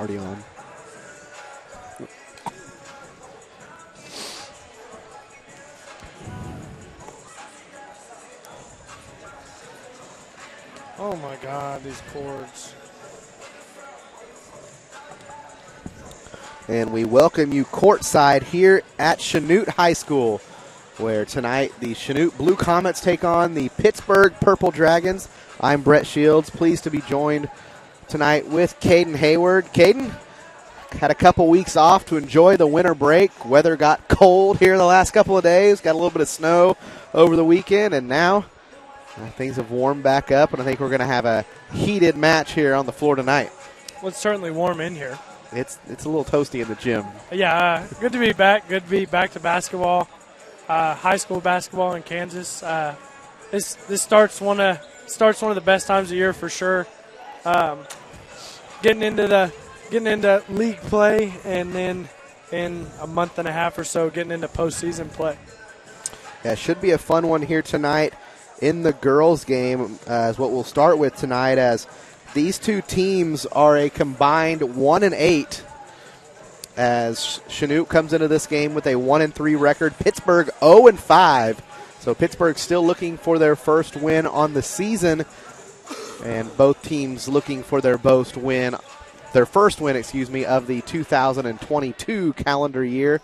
already on. Oh my God, these cords. And we welcome you courtside here at Chanute High School, where tonight the Chanute Blue Comets take on the Pittsburg Purple Dragons. I'm Brett Shields, pleased to be joined tonight with Caden Hayward. Caden, had a couple weeks off to enjoy the winter break. Weather got cold here the last couple of days, got a little bit of snow over the weekend, and now things have warmed back up, and I think we're going to have a heated match here on the floor tonight. Well, it's certainly warm in here. It's a little toasty in the gym. Yeah, good to be back. Good to be back to basketball, high school basketball in Kansas. This starts one of the best times of year for sure. Getting into league play, and then in a month and a half or so, getting into postseason play. Yeah, it should be a fun one here tonight in the girls' game. Is what we'll start with tonight, as these two teams are a combined 1-8, as Chanute comes into this game with a 1-3 record. Pittsburgh 0-5. So Pittsburgh still looking for their first win on the season, and both teams looking for their first win, of the 2022 calendar year.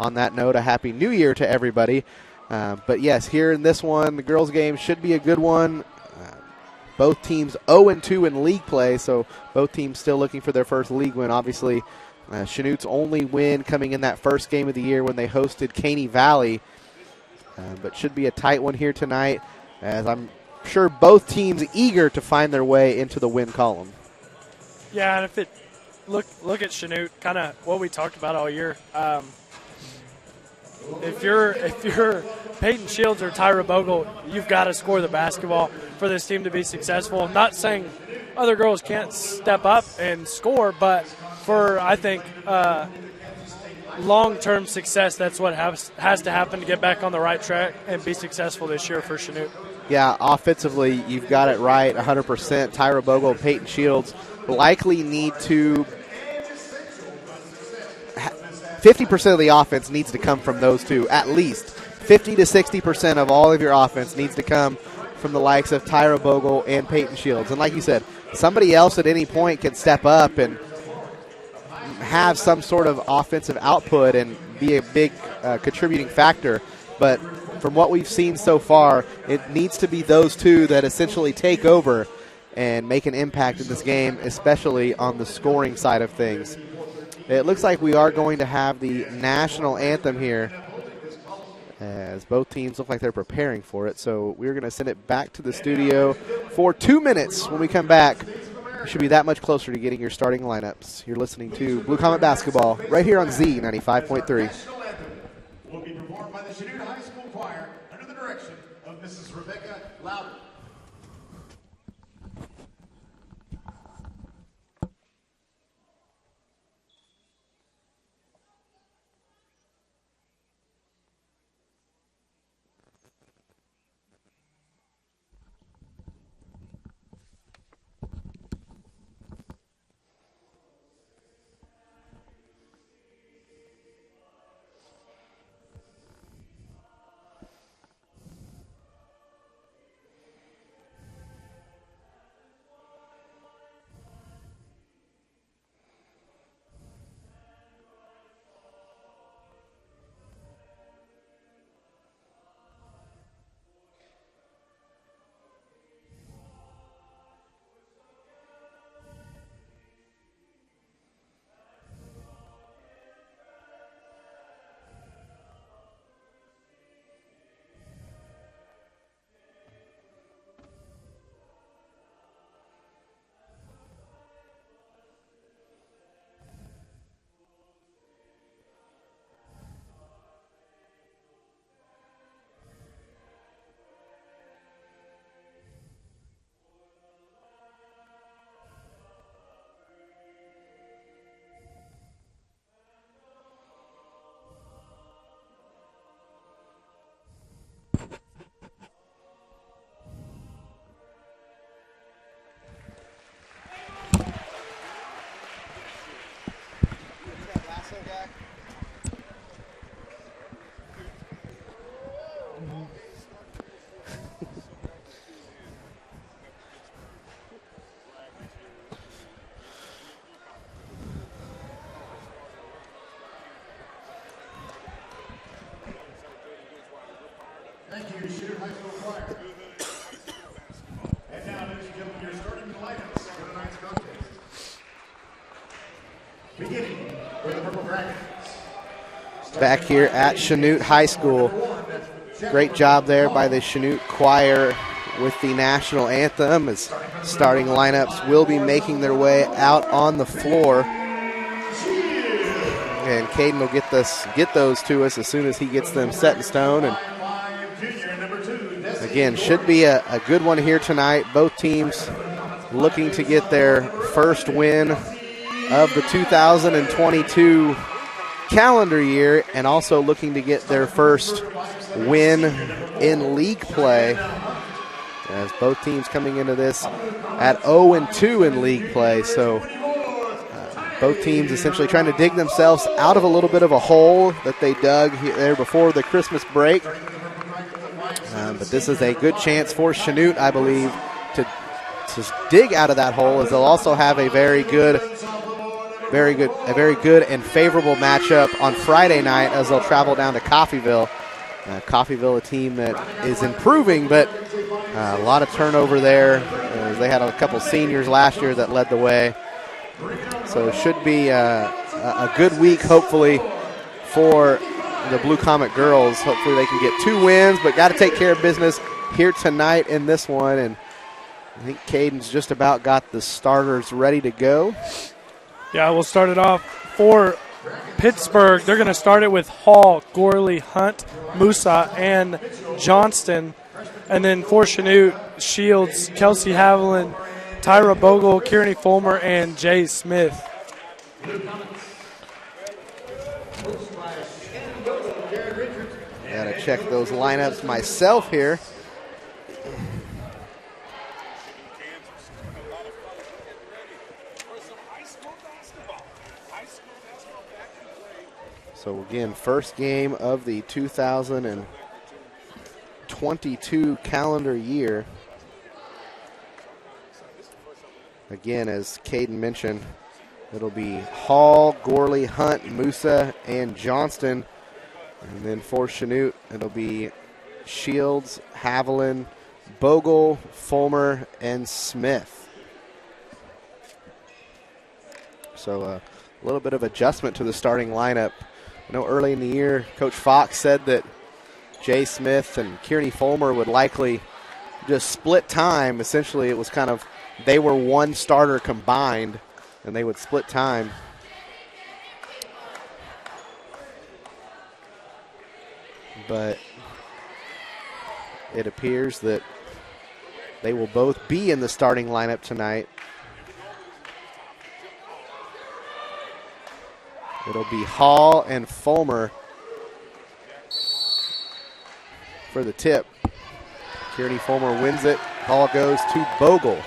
On that note, a Happy New Year to everybody. But yes, here in this one, the girls' game should be a good one. Both teams 0-2 in league play, so both teams still looking for their first league win. Obviously, Chanute's only win coming in that first game of the year when they hosted Caney Valley. But should be a tight one here tonight, as I'm sure both teams eager to find their way into the win column. Yeah, and if it look at Chanute, kind of what we talked about all year. If you're Peyton Shields or Tyra Bogle, you've got to score the basketball for this team to be successful. I'm not saying other girls can't step up and score, but for, I think, long-term success, that's what has to happen to get back on the right track and be successful this year for Chanute. Yeah, offensively, you've got it right 100%. Tyra Bogle, Peyton Shields likely need to 50% of the offense needs to come from those two, at least. 50 to 60% of all of your offense needs to come from the likes of Tyra Bogle and Peyton Shields. And like you said, somebody else at any point can step up and have some sort of offensive output and be a big contributing factor. But from what we've seen so far, it needs to be those two that essentially take over and make an impact in this game, especially on the scoring side of things. It looks like we are going to have the national anthem here, as both teams look like they're preparing for it. So we're going to send it back to the studio for 2 minutes. When we come back, you should be that much closer to getting your starting lineups. You're listening to Blue Comet Basketball right here on Z 95.3. Will be performed by the Chanute High School Choir under the direction of Mrs. Rebecca Loudon. Choir. And now, ladies and gentlemen, your starting lineups for tonight's contest. Beginning with the Purple Dragons. Back here at Chanute High School. Great job there by the Chanute Choir with the national anthem, as starting lineups will be making their way out on the floor. And Caden will get those to us as soon as he gets them set in stone. And again, should be a good one here tonight. Both teams looking to get their first win of the 2022 calendar year, and also looking to get their first win in league play, as both teams coming into this at 0-2 in league play. So both teams essentially trying to dig themselves out of a little bit of a hole that they dug there before the Christmas break. But this is a good chance for Chanute, I believe, to dig out of that hole, as they'll also have a very good and favorable matchup on Friday night, as they'll travel down to Coffeyville. Coffeyville, a team that is improving, but a lot of turnover there. They had a couple seniors last year that led the way. So it should be a good week, hopefully, for the Blue Comet girls. Hopefully they can get 2 wins, but got to take care of business here tonight in this one. And I think Caden's just about got the starters ready to go. Yeah, we'll start it off for Pittsburg. They're going to start it with Hall, Gorley, Hunt, Musa, and Johnston. And then for Chanute, Shields, Kelsey Haviland, Tyra Bogle, Kearney Fulmer, and Jay Smith. Got to check those lineups myself here. So again, first game of the 2022 calendar year. Again, as Caden mentioned, it'll be Hall, Gorley, Hunt, Musa, and Johnston. And then for Chanute, it'll be Shields, Haviland, Bogle, Fulmer, and Smith. So a little bit of adjustment to the starting lineup. I know early in the year, Coach Fox said that Jay Smith and Kearney Fulmer would likely just split time. Essentially, it was kind of they were one starter combined, and they would split time. But it appears that they will both be in the starting lineup tonight. It'll be Hall and Fulmer for the tip. Kearney Fulmer wins it. Ball goes to Bogle.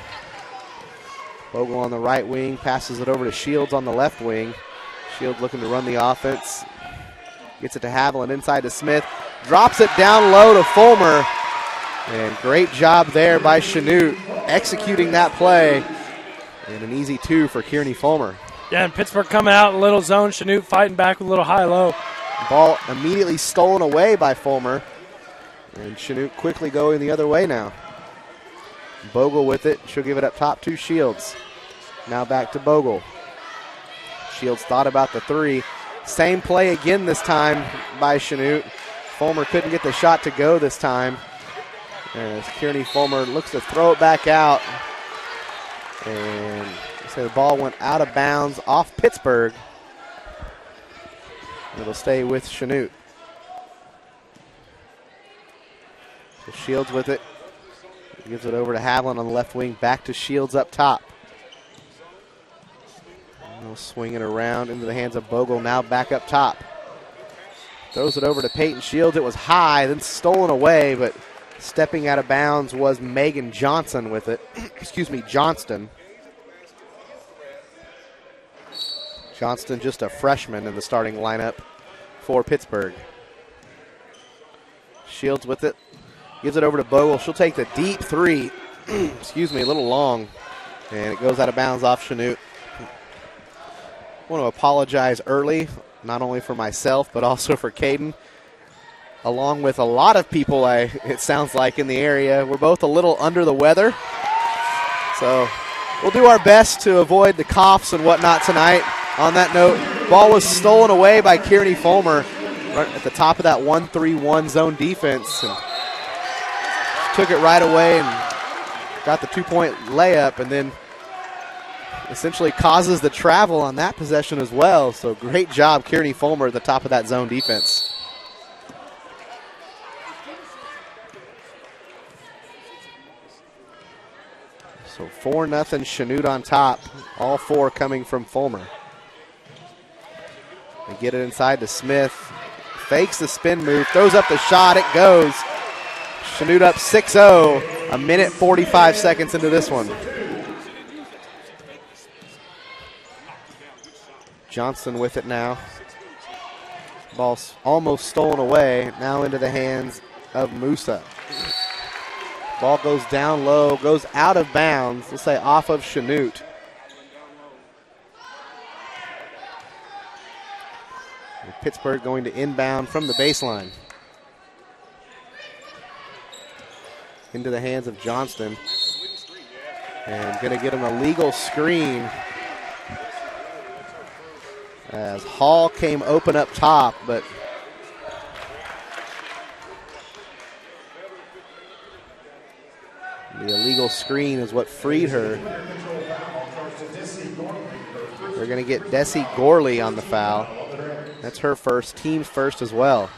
Bogle on the right wing, passes it over to Shields on the left wing. Shields looking to run the offense. Gets it to Haviland, inside to Smith. Drops it down low to Fulmer. And great job there by Chanute executing that play. And an easy 2 for Kearney Fulmer. Yeah, and Pittsburgh coming out in a little zone. Chanute fighting back with a little high-low. Ball immediately stolen away by Fulmer. And Chanute quickly going the other way now. Bogle with it. She'll give it up top to Shields. Now back to Bogle. Shields thought about the 3. Same play again this time by Chanute. Fulmer couldn't get the shot to go this time. As Kearney Fulmer looks to throw it back out. And so the ball went out of bounds off Pittsburgh. It'll stay with Chanute. So Shields with it. Gives it over to Haviland on the left wing. Back to Shields up top. They'll swing it around into the hands of Bogle. Now back up top. Throws it over to Peyton Shields. It was high, then stolen away, but stepping out of bounds was Megan Johnson with it. Excuse me, Johnston. Johnston, just a freshman in the starting lineup for Pittsburgh. Shields with it. Gives it over to Bogle. She'll take the deep 3. Excuse me, a little long. And it goes out of bounds off Chanute. I want to apologize early, not only for myself, but also for Caden. along with a lot of people, it sounds like, in the area. We're both a little under the weather. So we'll do our best to avoid the coughs and whatnot tonight. On that note, ball was stolen away by Kearney Fulmer right at the top of that 1-3-1 zone defense. And took it right away and got the 2-point layup, and then essentially causes the travel on that possession as well. So great job, Kearney Fulmer, at the top of that zone defense. So 4-0 Chanute on top, all four coming from Fulmer. They get it inside to Smith, fakes the spin move, throws up the shot, it goes. Chanute up 6-0, a minute 45 seconds into this one. Johnson with it now. Ball's almost stolen away, now into the hands of Musa. Ball goes down low, goes out of bounds, let's say off of Chanute. Pittsburg going to inbound from the baseline. Into the hands of Johnston. And going to get an illegal screen as Hall came open up top, but the illegal screen is what freed her. They're going to get Desi Gorley on the foul. That's her first, team's first as well.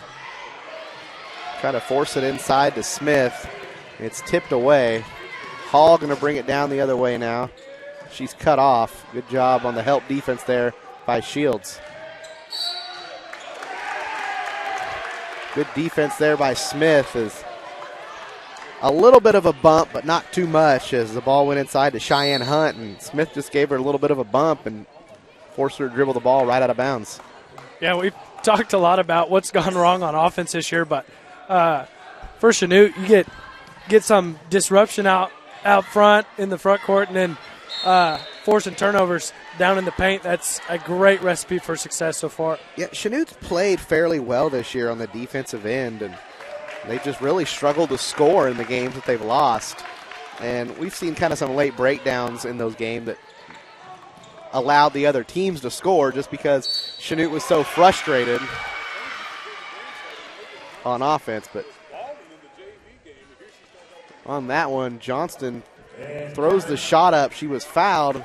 Try to force it inside to Smith. It's tipped away. Hall going to bring it down the other way now. She's cut off. Good job on the help defense there by Shields. Good defense there by Smith. Is a little bit of a bump, but not too much, as the ball went inside to Cheyenne Hunt, and Smith just gave her a little bit of a bump and forced her to dribble the ball right out of bounds. Yeah, we've talked a lot about what's gone wrong on offense this year, but for Chanute, you get some disruption out front in the front court, and then forcing turnovers down in the paint. That's a great recipe for success so far. Yeah, Chanute's played fairly well this year on the defensive end, and they just really struggled to score in the games that they've lost. And we've seen kind of some late breakdowns in those games that allowed the other teams to score just because Chanute was so frustrated on offense. But on that one, Johnston throws the shot up. She was fouled.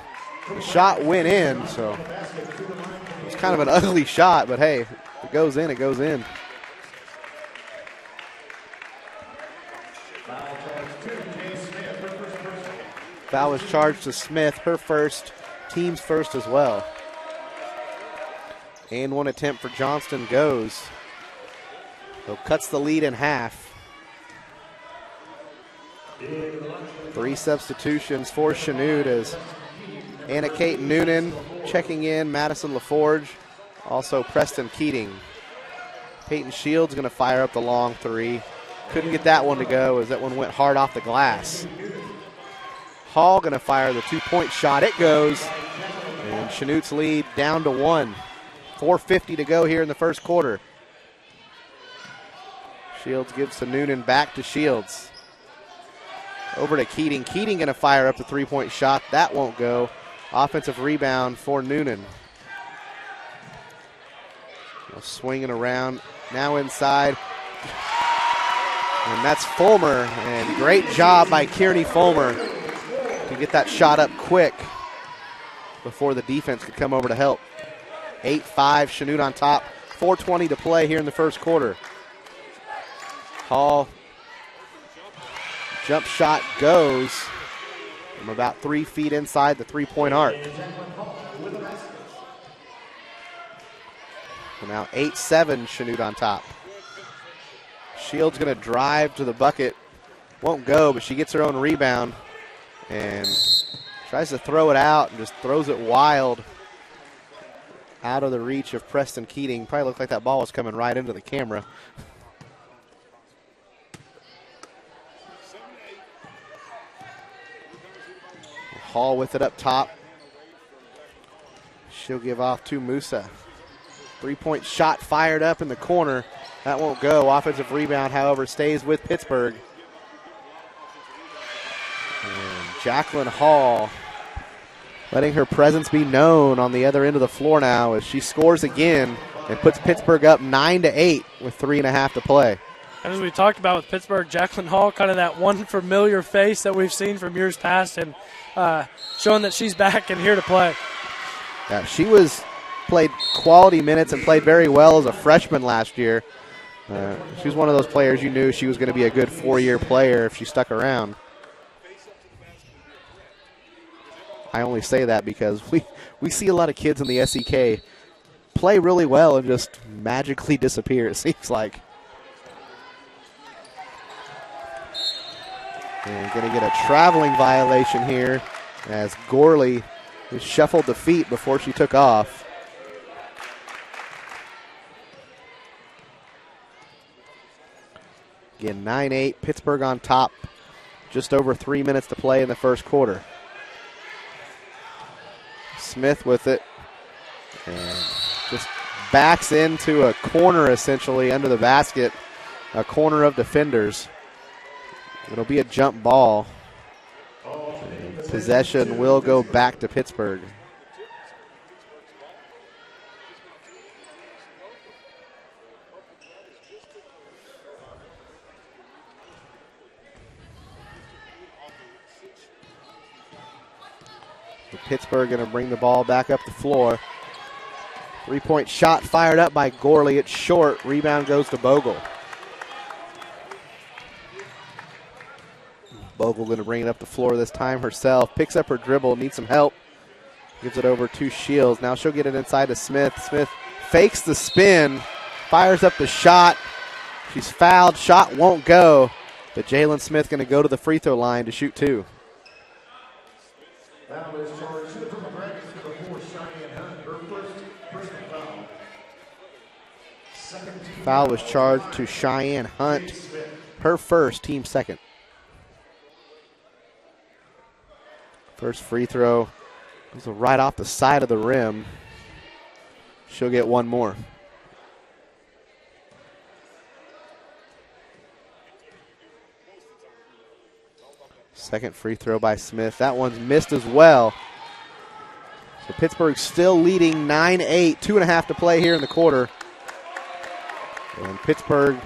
The shot went in, so it was kind of an ugly shot, but hey, if it goes in, it goes in. Foul was charged to Smith, her first, team's first as well. And one attempt for Johnston goes. So cuts the lead in half. 3 substitutions for Chanute as Anna Kate Noonan checking in, Madison LaForge, also Preston Keating. Peyton Shields going to fire up the long three. Couldn't get that one to go as that one went hard off the glass. Hall going to fire the 2-point shot. It goes. And Chanute's lead down to 1. 4:50 to go here in the first quarter. Shields gives to Noonan, back to Shields. Over to Keating. Keating going to fire up the 3-point shot. That won't go. Offensive rebound for Noonan. Swinging around. Now inside. And that's Fulmer. And great job by Kearney Fulmer to get that shot up quick before the defense could come over to help. 8-5, Chanute on top. 4:20 to play here in the first quarter. Hall. Jump shot goes from about 3 feet inside the 3-point arc. So now 8-7, Chanute on top. Shields going to drive to the bucket. Won't go, but she gets her own rebound and tries to throw it out and just throws it wild out of the reach of Preston Keating. Probably looked like that ball was coming right into the camera. Hall with it up top. She'll give off to Musa. 3-point shot fired up in the corner. That won't go. Offensive rebound, however, stays with Pittsburgh. And Jacqueline Hall letting her presence be known on the other end of the floor now as she scores again and puts Pittsburgh up 9-8 with 3.5 to play. And as we talked about with Pittsburgh, Jacqueline Hall, kind of that one familiar face that we've seen from years past, and showing that she's back and here to play. Yeah, she played quality minutes and played very well as a freshman last year. She was one of those players you knew she was going to be a good 4-year player if she stuck around. I only say that because we see a lot of kids in the SEK play really well and just magically disappear, it seems like. And going to get a traveling violation here as Gorley shuffled the feet before she took off. Again, 9-8, Pittsburgh on top. Just over 3 minutes to play in the first quarter. Smith with it. And just backs into a corner, essentially, under the basket. A corner of defenders. It'll be a jump ball. And possession will go back to Pittsburgh. So Pittsburgh going to bring the ball back up the floor. 3-point shot fired up by Gorley. It's short. Rebound goes to Bogle. Bogle going to bring it up the floor this time herself. Picks up her dribble, needs some help. Gives it over to Shields. Now she'll get it inside to Smith. Smith fakes the spin, fires up the shot. She's fouled. Shot won't go. But Jalen Smith going to go to the free throw line to shoot 2. Foul was charged to Cheyenne Hunt. Her first, team second. First free throw goes right off the side of the rim. She'll get one more. Second free throw by Smith. That one's missed as well. So Pittsburgh still leading 9-8. 2.5 to play here in the quarter. And Pittsburgh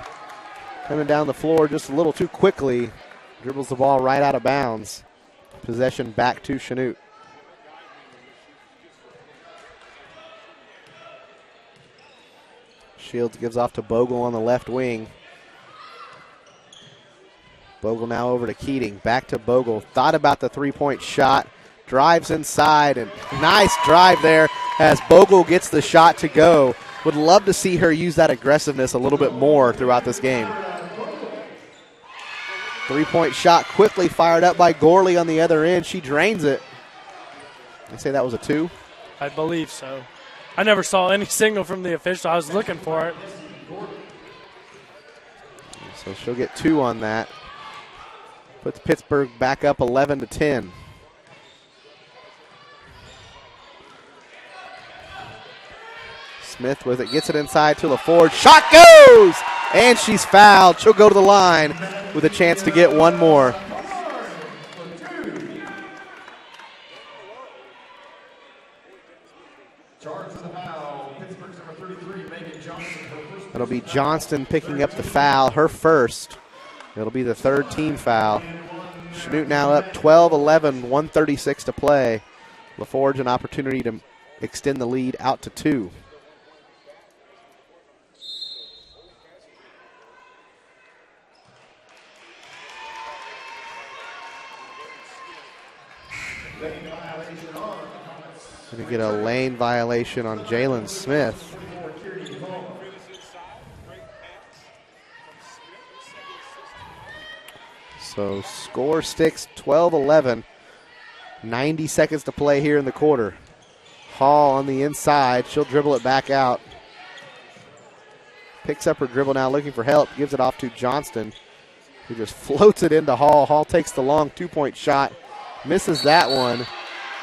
coming down the floor just a little too quickly. Dribbles the ball right out of bounds. Possession back to Chanute. Shields gives off to Bogle on the left wing. Bogle now over to Keating. Back to Bogle. Thought about the 3-point shot. Drives inside, and nice drive there as Bogle gets the shot to go. Would love to see her use that aggressiveness a little bit more throughout this game. 3-point shot quickly fired up by Gorley on the other end. She drains it. They say that was a 2? I believe so. I never saw any signal from the official. I was looking for it. So she'll get 2 on that. Puts Pittsburgh back up 11-10. Smith with it, gets it inside to LaFord. Shot goes! And she's fouled. She'll go to the line with a chance to get one more. That'll be Johnston picking up the foul, her first. It'll be the third team foul. Chanute now up 12-11, 1:36 to play. LaForge an opportunity to extend the lead out to 2. Going to get a lane violation on Jalen Smith. So score sticks 12-11. 90 seconds to play here in the quarter. Hall on the inside. She'll dribble it back out. Picks up her dribble now, looking for help. Gives it off to Johnston, who just floats it into Hall. Hall takes the long 2-point shot. Misses that one.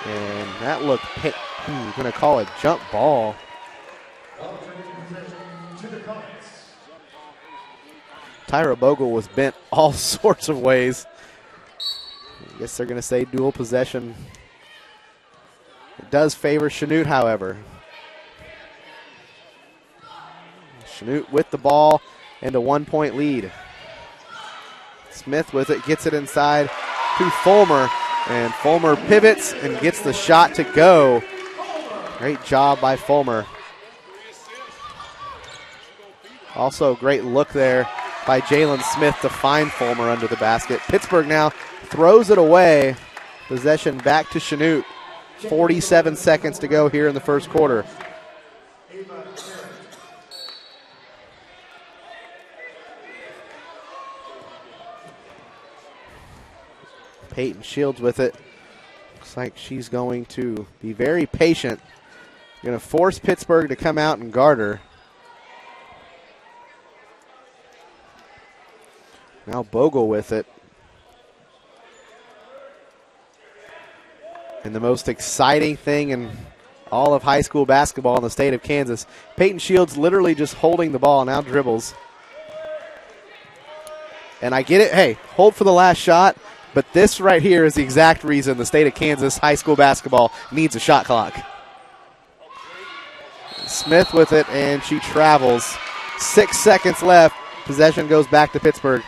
And that looked, going to call it jump ball. Tyra Bogle was bent all sorts of ways. I guess they're going to say dual possession. It does favor Chanute, however. Chanute with the ball and a 1-point lead. Smith with it, gets it inside to Fulmer, and Fulmer pivots and gets the shot to go. Great job by Fulmer. Also great look there by Jalen Smith to find Fulmer under the basket. Pittsburgh now throws it away. Possession back to Chanute. 47 seconds to go here in the first quarter. Peyton Shields with it. Looks like she's going to be very patient. Going to force Pittsburgh to come out and guard her. Now Bogle with it. And the most exciting thing in all of high school basketball in the state of Kansas, Peyton Shields literally just holding the ball, now dribbles. And I get it, hey, hold for the last shot, but this right here is the exact reason the state of Kansas high school basketball needs a shot clock. Smith with it, and she travels. 6 seconds left. Possession goes back to Pittsburgh.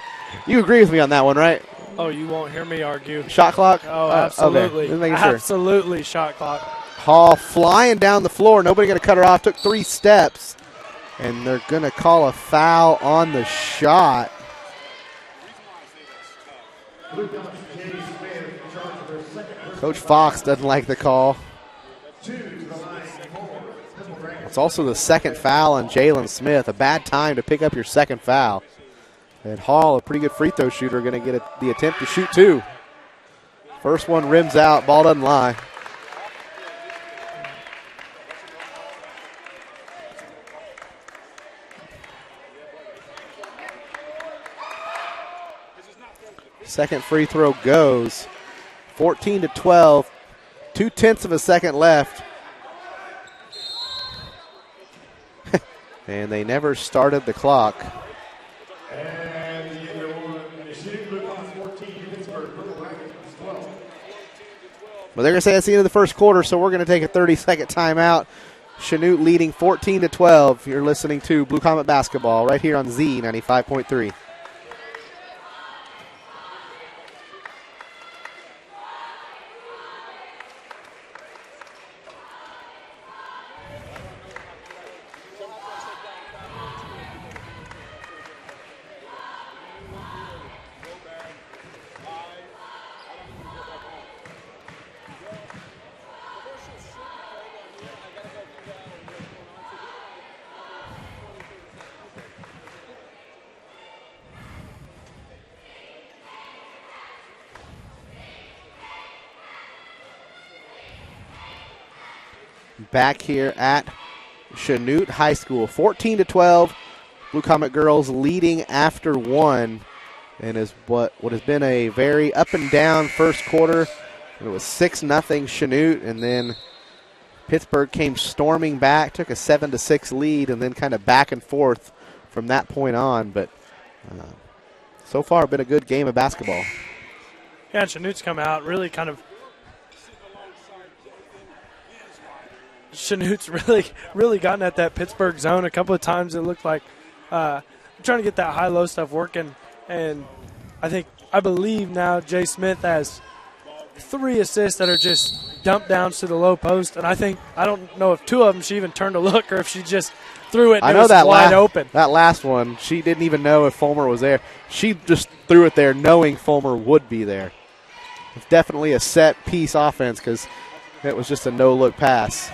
You agree with me on that one, right? Oh, you won't hear me argue. Shot clock? Oh, absolutely. Okay. Absolutely, shot clock. Hall flying down the floor. Nobody going to cut her off. Took 3 steps. And they're going to call a foul on the shot. Coach Fox doesn't like the call. It's also the second foul on Jalen Smith. A bad time to pick up your second foul. And Hall, a pretty good free throw shooter, going to get the attempt to shoot 2. First one rims out. Ball doesn't lie. Second free throw goes. 14-12. 0.2 of a second left. And they never started the clock. Well, they're going to say that's the end of the first quarter, so we're going to take a 30-second timeout. Chanute leading 14-12. You're listening to Blue Comet Basketball right here on Z 95.3. Back here at Chanute High School. 14-12. Blue Comet girls leading after 1. And is what has been a very up and down first quarter. It was 6-0 Chanute, and then Pittsburgh came storming back, took a 7-6 lead, and then kind of back and forth from that point on. But so far, been a good game of basketball. Yeah, Chanute's come out really kind of. Chanute's really gotten at that Pittsburgh zone a couple of times. It looked like trying to get that high-low stuff working. And I believe now Jay Smith has 3 assists that are just dump downs to the low post. And I don't know if 2 of them she even turned to look or if she just threw it and it was wide open. That last one, she didn't even know if Fulmer was there. She just threw it there knowing Fulmer would be there. It's definitely a set-piece offense because it was just a no-look pass.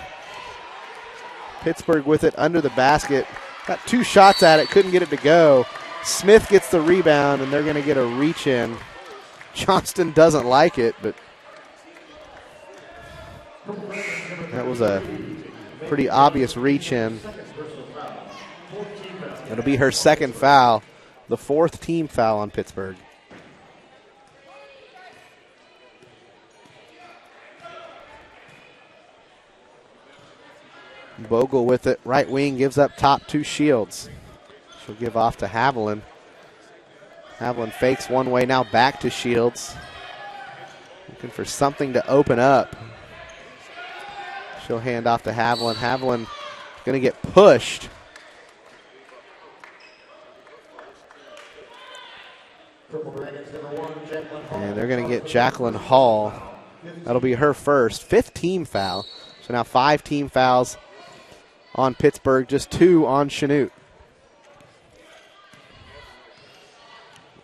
Pittsburgh with it under the basket. Got 2 shots at it, couldn't get it to go. Smith gets the rebound, and they're going to get a reach in. Johnston doesn't like it, but that was a pretty obvious reach in. It'll be her second foul, the 4th team foul on Pittsburgh. Bogle with it. Right wing gives up top to Shields. She'll give off to Haviland. Haviland fakes one way, now back to Shields. Looking for something to open up. She'll hand off to Haviland. Haviland going to get pushed. And they're going to get Jacqueline Hall. That'll be her first. 5th team foul. So now 5 team fouls on Pittsburg, just 2 on Chanute.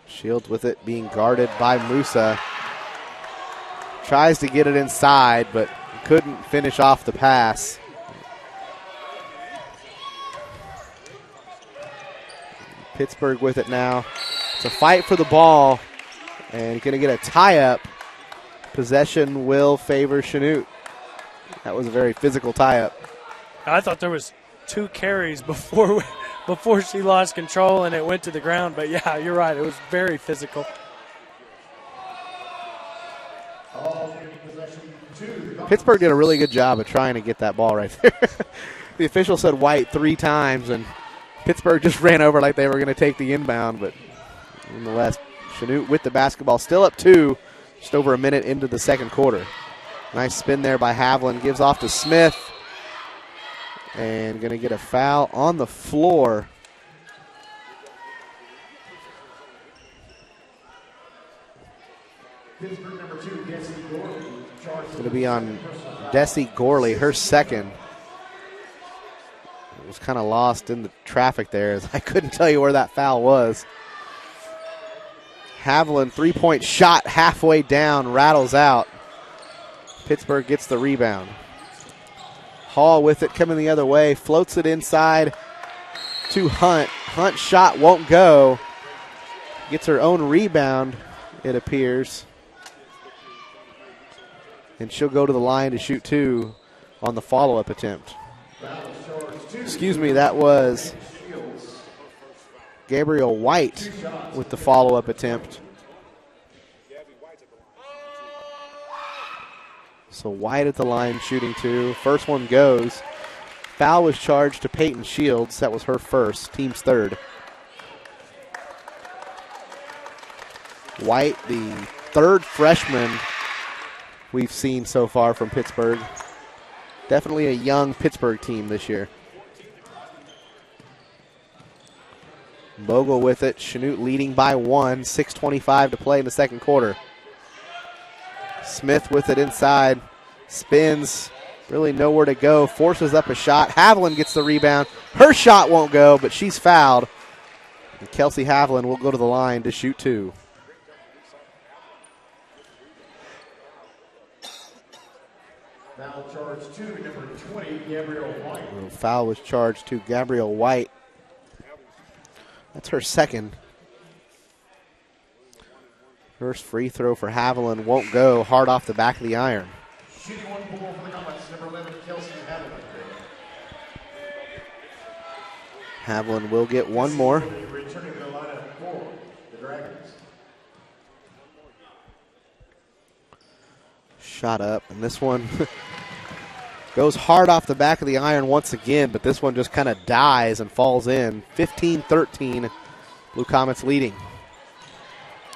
Shields with it, being guarded by Musa. Tries to get it inside, but couldn't finish off the pass. Pittsburg with it now. It's a fight for the ball, and going to get a tie-up. Possession will favor Chanute. That was a very physical tie-up. I thought there was 2 carries before she lost control and it went to the ground. But, yeah, you're right. It was very physical. Pittsburgh did a really good job of trying to get that ball right there. The official said white 3 times, and Pittsburgh just ran over like they were going to take the inbound. But nonetheless, Chanute with the basketball, still up 2, just over a minute into the second quarter. Nice spin there by Haviland, gives off to Smith. And going to get a foul on the floor. It's going to be on Desi Gorley, her second. It was kind of lost in the traffic there, as I couldn't tell you where that foul was. Haviland, 3-point shot halfway down, rattles out. Pittsburgh gets the rebound. Hall with it, coming the other way, floats it inside to Hunt. Hunt's shot won't go. Gets her own rebound, it appears. And she'll go to the line to shoot 2 on the follow-up attempt. Excuse me, that was Gabriel White with the follow-up attempt. So White at the line shooting 2. First one goes. Foul was charged to Peyton Shields. That was her first, team's third. White, the 3rd freshman we've seen so far from Pittsburgh. Definitely a young Pittsburgh team this year. Bogle with it. Chanute leading by 1. 6:25 to play in the second quarter. Smith with it inside. Spins. Really nowhere to go. Forces up a shot. Haviland gets the rebound. Her shot won't go, but she's fouled. And Kelsey Haviland will go to the line to shoot 2. Foul charge to number 20, Gabrielle White. Foul was charged to Gabrielle White. That's her second. First free throw for Haviland won't go. Hard off the back of the iron. Shooting 1 ball for the Comets, number 11, Kelsey Haviland. Haviland will get one more. Returning to the lineup for the Dragons. Shot up, and this one goes hard off the back of the iron once again, but this one just kind of dies and falls in. 15-13, Blue Comets leading.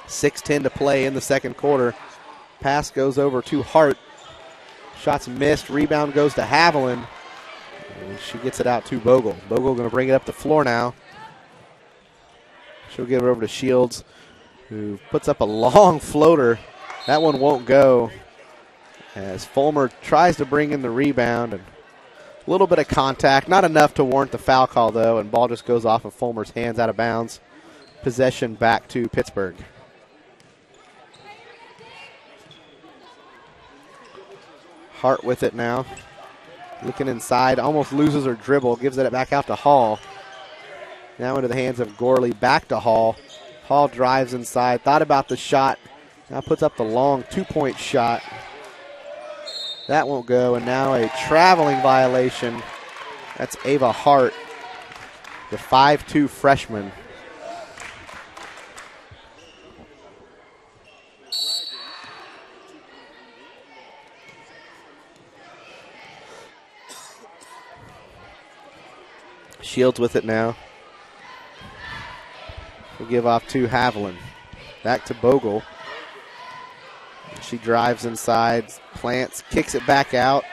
6:10 to play in the second quarter. Pass goes over to Hart. Shots missed. Rebound goes to Haviland. And she gets it out to Bogle. Bogle going to bring it up the floor now. She'll give it over to Shields, who puts up a long floater. That one won't go, as Fulmer tries to bring in the rebound. And a little bit of contact. Not enough to warrant the foul call, though, and ball just goes off of Fulmer's hands out of bounds. Possession back to Pittsburgh. Hart with it now. Looking inside, almost loses her dribble, gives it back out to Hall. Now into the hands of Gorley, back to Hall. Hall drives inside, thought about the shot. Now puts up the long 2-point shot. That won't go, and now a traveling violation. That's Ava Hart, the 5'2" freshman. Shields with it now. We'll give off to Haviland. Back to Bogle. She drives inside, plants, kicks it back out.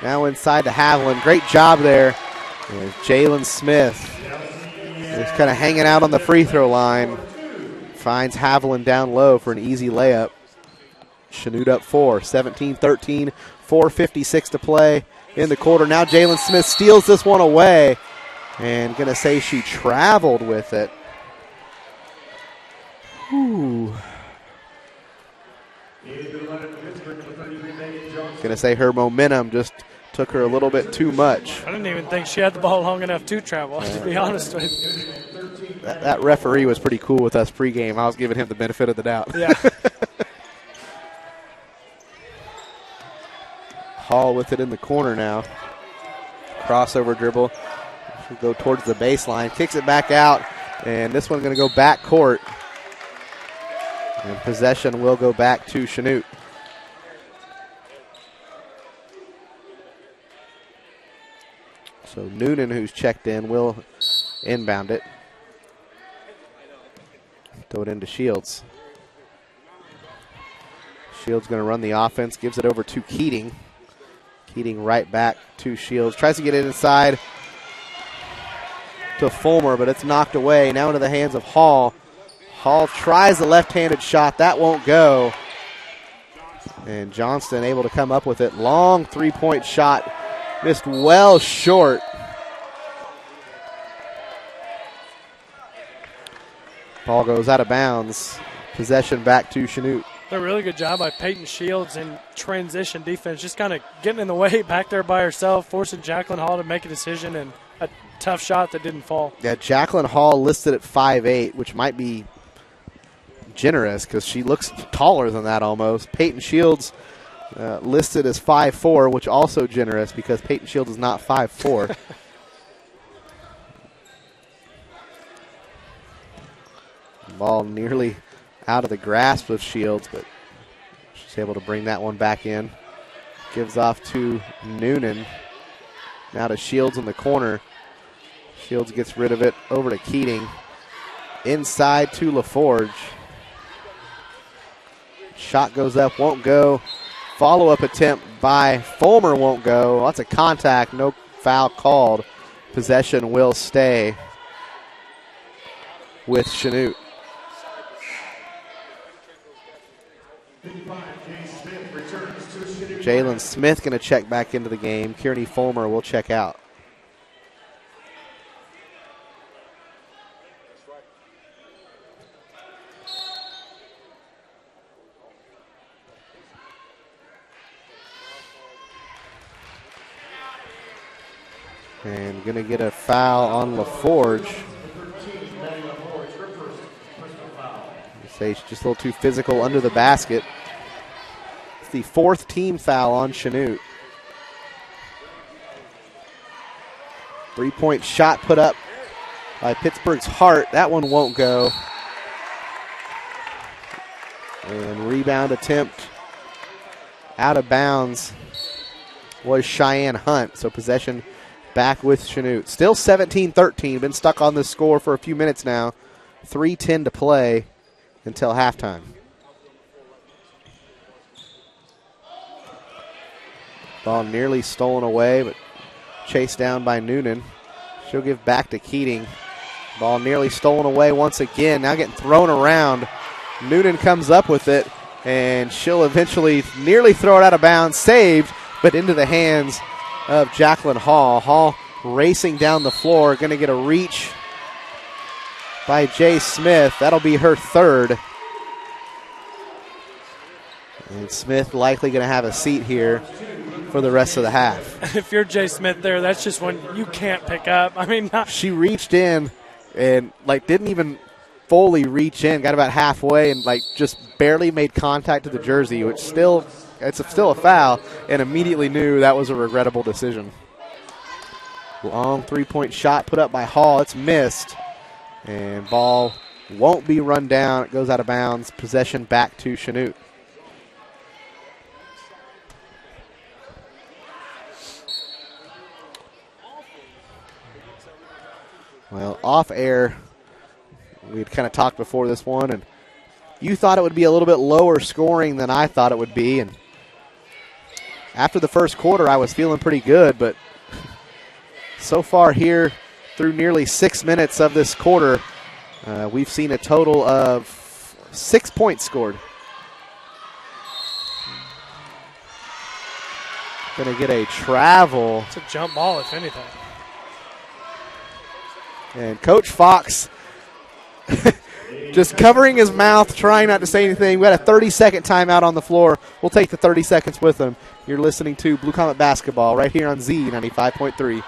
Now inside to Haviland. Great job there. Jalen Smith is kind of hanging out on the free throw line. Finds Haviland down low for an easy layup. Chanute up 4, 17-13, 4:56 to play in the quarter. Now Jalen Smith steals this one away and going to say she traveled with it. Ooh. Going to say her momentum just took her a little bit too much. I didn't even think she had the ball long enough to travel, to be honest with you. That referee was pretty cool with us pregame. I was giving him the benefit of the doubt. Yeah. Hall with it in the corner now. Crossover dribble. She'll go towards the baseline. Kicks it back out. And this one's going to go back court. And possession will go back to Chanute. So Noonan, who's checked in, will inbound it. Throw it into Shields. Shields going to run the offense. Gives it over to Keating. Keating right back to Shields. Tries to get it inside to Fulmer, but it's knocked away. Now into the hands of Hall. Hall tries the left-handed shot. That won't go. And Johnston able to come up with it. Long three-point shot. Missed well short. Ball goes out of bounds. Possession back to Chanute. A really good job by Peyton Shields in transition defense, just kind of getting in the way back there by herself, forcing Jacqueline Hall to make a decision, and a tough shot that didn't fall. Yeah, Jacqueline Hall listed at 5'8", which might be generous because she looks taller than that almost. Peyton Shields listed as 5'4", which also generous because Peyton Shields is not 5'4". Ball nearly out of the grasp of Shields, but she's able to bring that one back in. Gives off to Noonan. Now to Shields in the corner. Shields gets rid of it over to Keating. Inside to LaForge. Shot goes up, won't go. Follow-up attempt by Fulmer won't go. Lots of contact, no foul called. Possession will stay with Chanute. Jalen Smith going to check back into the game. Kearney Fulmer will check out. And going to get a foul on LaForge. Say just a little too physical under the basket. It's the fourth team foul on Chanute. Three-point shot put up by Pittsburgh's Hart. That one won't go. And rebound attempt out of bounds was Cheyenne Hunt. So possession back with Chanute. Still 17-13. Been stuck on this score for a few minutes now. 3:10 to play until halftime. Ball nearly stolen away, but chased down by Noonan. She'll give back to Keating. Ball nearly stolen away once again. Now getting thrown around. Noonan comes up with it, and she'll eventually nearly throw it out of bounds. Saved, but into the hands of Jacqueline Hall. Hall racing down the floor. Going to get a reach by Jay Smith. That'll be her third. And Smith likely going to have a seat here for the rest of the half. If you're Jay Smith there, that's just one you can't pick up. I mean, she reached in and didn't even fully reach in, got about halfway and just barely made contact to the jersey, which still a foul, and immediately knew that was a regrettable decision. Long three-point shot put up by Hall. It's missed. And ball won't be run down. It goes out of bounds. Possession back to Chanute. Well, off air, we had kind of talked before this one, and you thought it would be a little bit lower scoring than I thought it would be. And after the first quarter, I was feeling pretty good, but so far here through nearly 6 minutes of this quarter, we've seen a total of 6 points scored. Going to get a travel. It's a jump ball, if anything. And Coach Fox just covering his mouth, trying not to say anything. We got a 30-second timeout on the floor. We'll take the 30 seconds with him. You're listening to Blue Comet Basketball right here on Z95.3.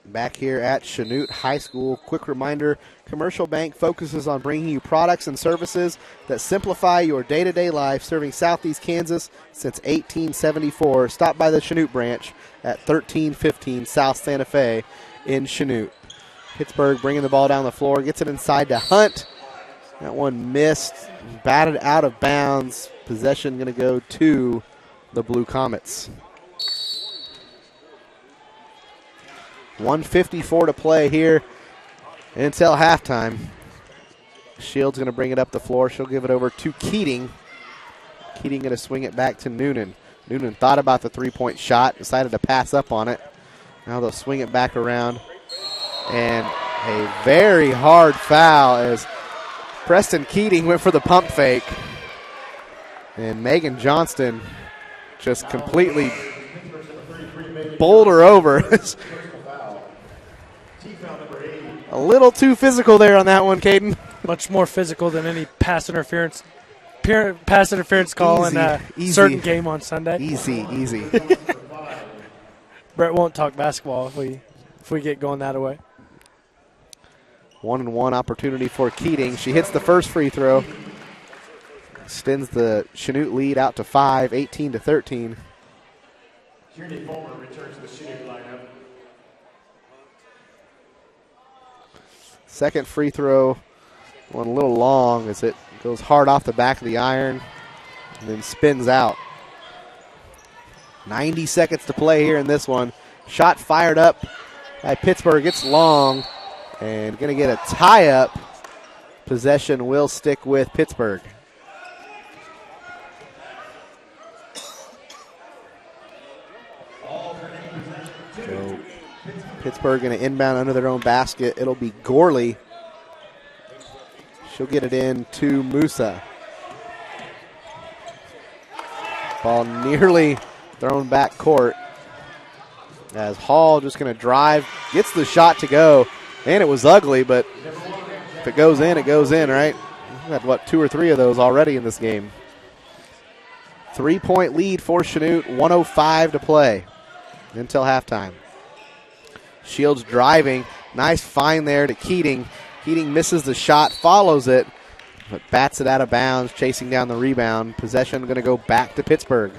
Back here at Chanute High School, quick reminder, Commercial Bank focuses on bringing you products and services that simplify your day-to-day life, serving Southeast Kansas since 1874. Stop by the Chanute branch at 1315 South Santa Fe in Chanute. Pittsburg bringing the ball down the floor, gets it inside to Hunt. That one missed, batted out of bounds. Possession going to go to the Blue Comets. 1:54 to play here until halftime. Shields going to bring it up the floor. She'll give it over to Keating. Keating going to swing it back to Noonan. Noonan thought about the three-point shot, decided to pass up on it. Now they'll swing it back around. And a very hard foul as Preston Keating went for the pump fake. And Megan Johnston just completely bowled her over. A little too physical there on that one, Caden. Much more physical than any pass interference call in a certain game on Sunday. Easy. Brett won't talk basketball if we get going that way. 1-and-1 opportunity for Keating. She hits the first free throw. Extends the Chanute lead out to 5, 18-13. Kearney Fulmer returns to the Chanute lineup. Second free throw, one a little long as it goes hard off the back of the iron and then spins out. 90 seconds to play here in this one. Shot fired up by Pittsburgh. It's long and going to get a tie-up. Possession will stick with Pittsburgh. So Pittsburgh going to inbound under their own basket. It'll be Gorley. She'll get it in to Musa. Ball nearly thrown back court as Hall just going to drive, gets the shot to go, and it was ugly, but if it goes in, right? We've had, 2 or 3 of those already in this game. 3-point lead for Chanute, 1:05 to play until halftime. Shields driving. Nice find there to Keating. Keating misses the shot, follows it, but bats it out of bounds, chasing down the rebound. Possession going to go back to Pittsburgh.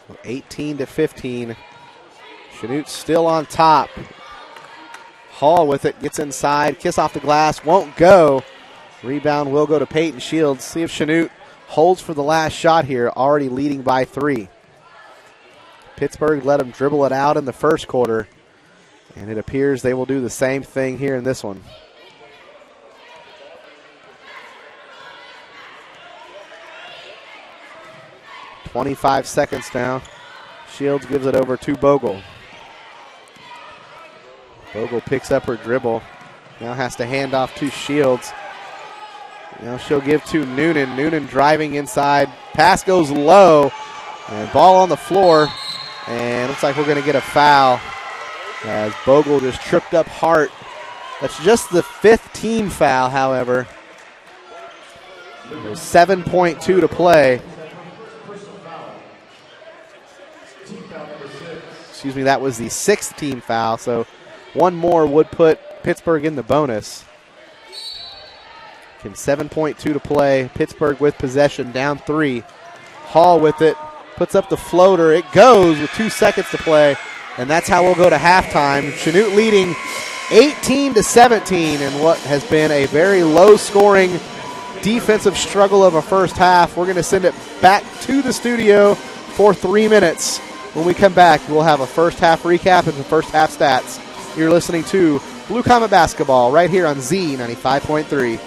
So 18-15. Chanute still on top. Hall with it, gets inside, kiss off the glass, won't go. Rebound will go to Peyton Shields. See if Chanute holds for the last shot here, already leading by 3. Pittsburgh let them dribble it out in the first quarter, and it appears they will do the same thing here in this one. .25 seconds now. Shields gives it over to Bogle. Bogle picks up her dribble. Now has to hand off to Shields. Now she'll give to Noonan. Noonan driving inside. Pass goes low. And ball on the floor. And looks like we're going to get a foul as Bogle just tripped up Hart. That's just the 5th team foul, however. There's 7.2 to play. Excuse me, that was the 6th team foul, so one more would put Pittsburgh in the bonus. 7.2 to play. Pittsburgh with possession, down 3. Hall with it, puts up the floater. It goes with 2 seconds to play, and that's how we'll go to halftime. Chanute leading 18-17 in what has been a very low-scoring defensive struggle of a first half. We're going to send it back to the studio for 3 minutes. When we come back, we'll have a first half recap and the first half stats. You're listening to Blue Comet Basketball right here on Z95.3.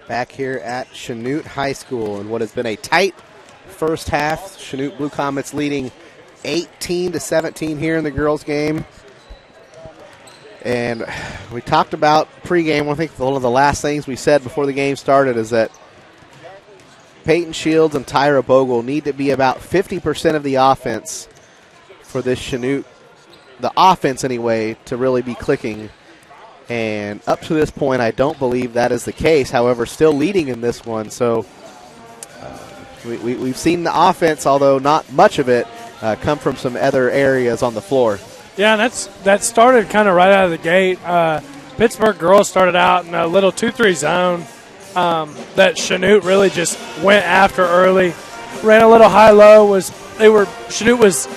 Back here at Chanute High School in what has been a tight first half. Chanute Blue Comets leading 18-17 here in the girls' game. And we talked about pregame. I think one of the last things we said before the game started is that Peyton Shields and Tyra Bogle need to be about 50% of the offense for this Chanute, the offense anyway, to really be clicking. And up to this point, I don't believe that is the case. However, still leading in this one. So we've seen the offense, although not much of it, come from some other areas on the floor. Yeah, that started kind of right out of the gate. Pittsburgh girls started out in a little 2-3 zone that Chanute really just went after early. Ran a little high-low. Chanute was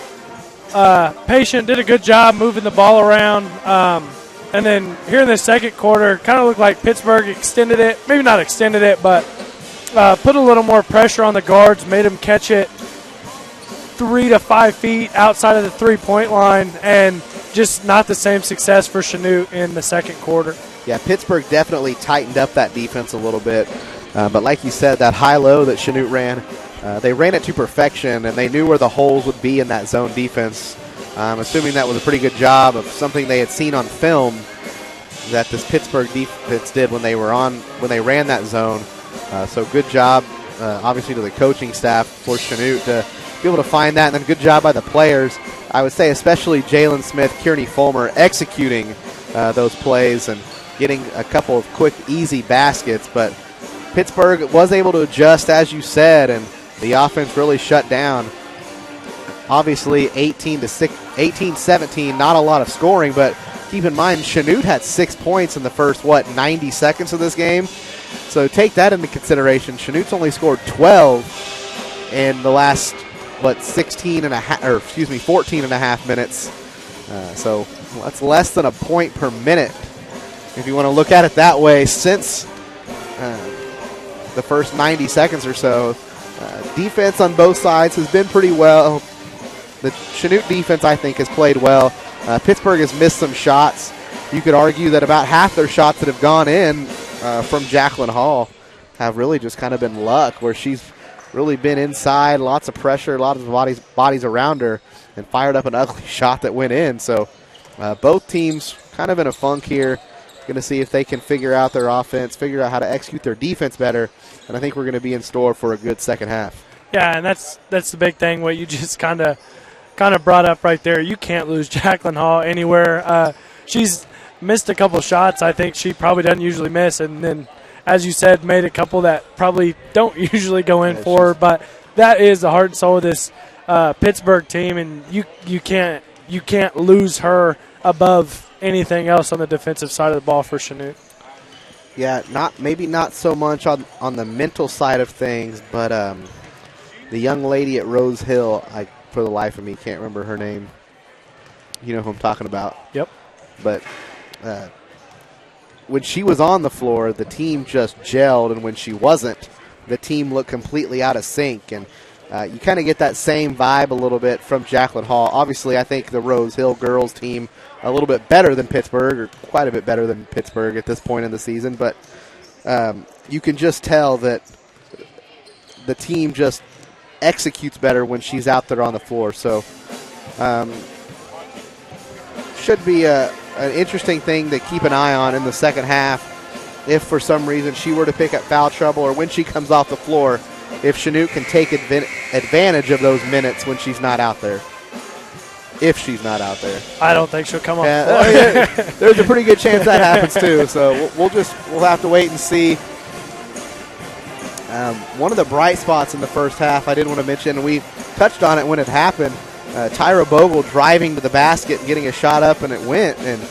patient, did a good job moving the ball around. And then here in the second quarter, kind of looked like Pittsburgh extended it. Maybe not extended it, but put a little more pressure on the guards, made them catch it 3 to 5 feet outside of the three-point line, and just not the same success for Chanute in the second quarter. Yeah, Pittsburgh definitely tightened up that defense a little bit. But like you said, that high-low that Chanute ran, they ran it to perfection, and they knew where the holes would be in that zone defense. I'm assuming that was a pretty good job of something they had seen on film that this Pittsburgh defense did when they ran that zone. So good job, obviously, to the coaching staff for Chanute to be able to find that, and then good job by the players. I would say especially Jalen Smith, Kearney Fulmer executing those plays and getting a couple of quick, easy baskets. But Pittsburgh was able to adjust, as you said, and the offense really shut down. Obviously, 18-17, not a lot of scoring, but keep in mind, Chanute had 6 points in the first, 90 seconds of this game. So take that into consideration. Chanute's only scored 12 in the last, 14 and a half minutes. So that's less than a point per minute, if you want to look at it that way, since the first 90 seconds or so. Defense on both sides has been pretty well. The Chanute defense, I think, has played well. Pittsburgh has missed some shots. You could argue that about half their shots that have gone in from Jacqueline Hall have really just kind of been luck, where she's really been inside, lots of pressure, a lot of bodies around her, and fired up an ugly shot that went in. So both teams kind of in a funk here. Going to see if they can figure out their offense, figure out how to execute their defense better, and I think we're going to be in store for a good second half. Yeah, and that's the big thing, what you just kind of brought up right there. You can't lose Jacqueline Hall anywhere. She's missed a couple shots I think she probably doesn't usually miss, and then, as you said, made a couple that probably don't usually go in for her. But that is the heart and soul of this Pittsburgh team, and you can't lose her above anything else on the defensive side of the ball for Chanute. Yeah, maybe not so much on the mental side of things, but the young lady at Rose Hill, I for the life of me can't remember her name. You know who I'm talking about. Yep. But when she was on the floor, the team just gelled, and when she wasn't, the team looked completely out of sync. And you kind of get that same vibe a little bit from Jacqueline Hall. Obviously, I think the Rose Hill girls team a little bit better than Pittsburgh, or quite a bit better than Pittsburgh at this point in the season. But you can just tell that the team just executes better when she's out there on the floor. So should be an interesting thing to keep an eye on in the second half. If for some reason she were to pick up foul trouble, or when she comes off the floor, if Chanute can take advantage of those minutes when she's not out there. If she's not out there, I don't think she'll come off the floor. There's a pretty good chance that happens too. So we'll have to wait and see. One of the bright spots in the first half I did want to mention, and we touched on it when it happened, Tyra Bogle driving to the basket and getting a shot up, and it went. And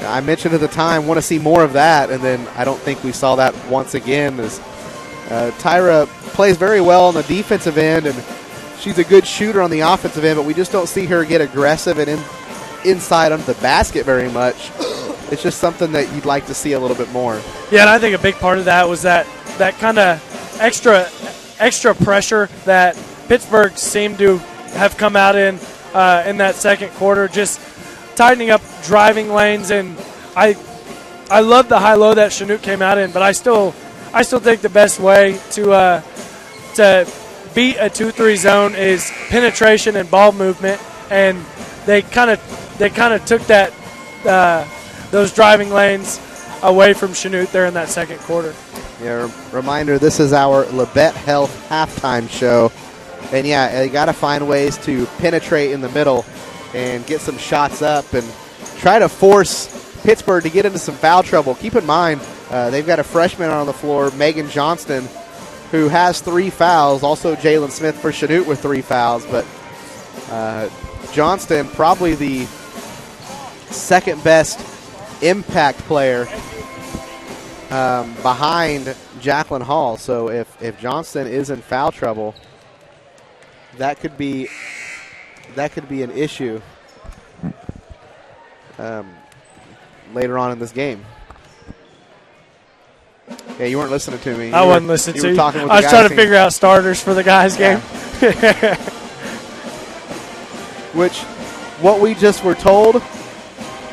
I mentioned at the time, want to see more of that, and then I don't think we saw that once again. As Tyra plays very well on the defensive end, and she's a good shooter on the offensive end, but we just don't see her get aggressive and inside under the basket very much. It's just something that you'd like to see a little bit more. Yeah, and I think a big part of that was that kind of extra pressure that Pittsburgh seemed to have come out in that second quarter, just tightening up driving lanes. And I love the high-low that Chanute came out in, but I still think the best way to beat a 2-3 zone is penetration and ball movement, and they kind of took that those driving lanes away from Chanute there in that second quarter. Yeah, reminder, this is our Labette Health halftime show. And, yeah, you got to find ways to penetrate in the middle and get some shots up and try to force Pittsburgh to get into some foul trouble. Keep in mind, they've got a freshman on the floor, Megan Johnston, who has 3 fouls. Also Jalen Smith for Chanute with 3 fouls. But Johnston, probably the second best impact player behind Jacqueline Hall. So if Johnston is in foul trouble, that could be an issue later on in this game. Yeah, you weren't listening to me. I wasn't listening to you. Talking with I was the trying guys to figure out starters for the guys' game. Which, what we just were told,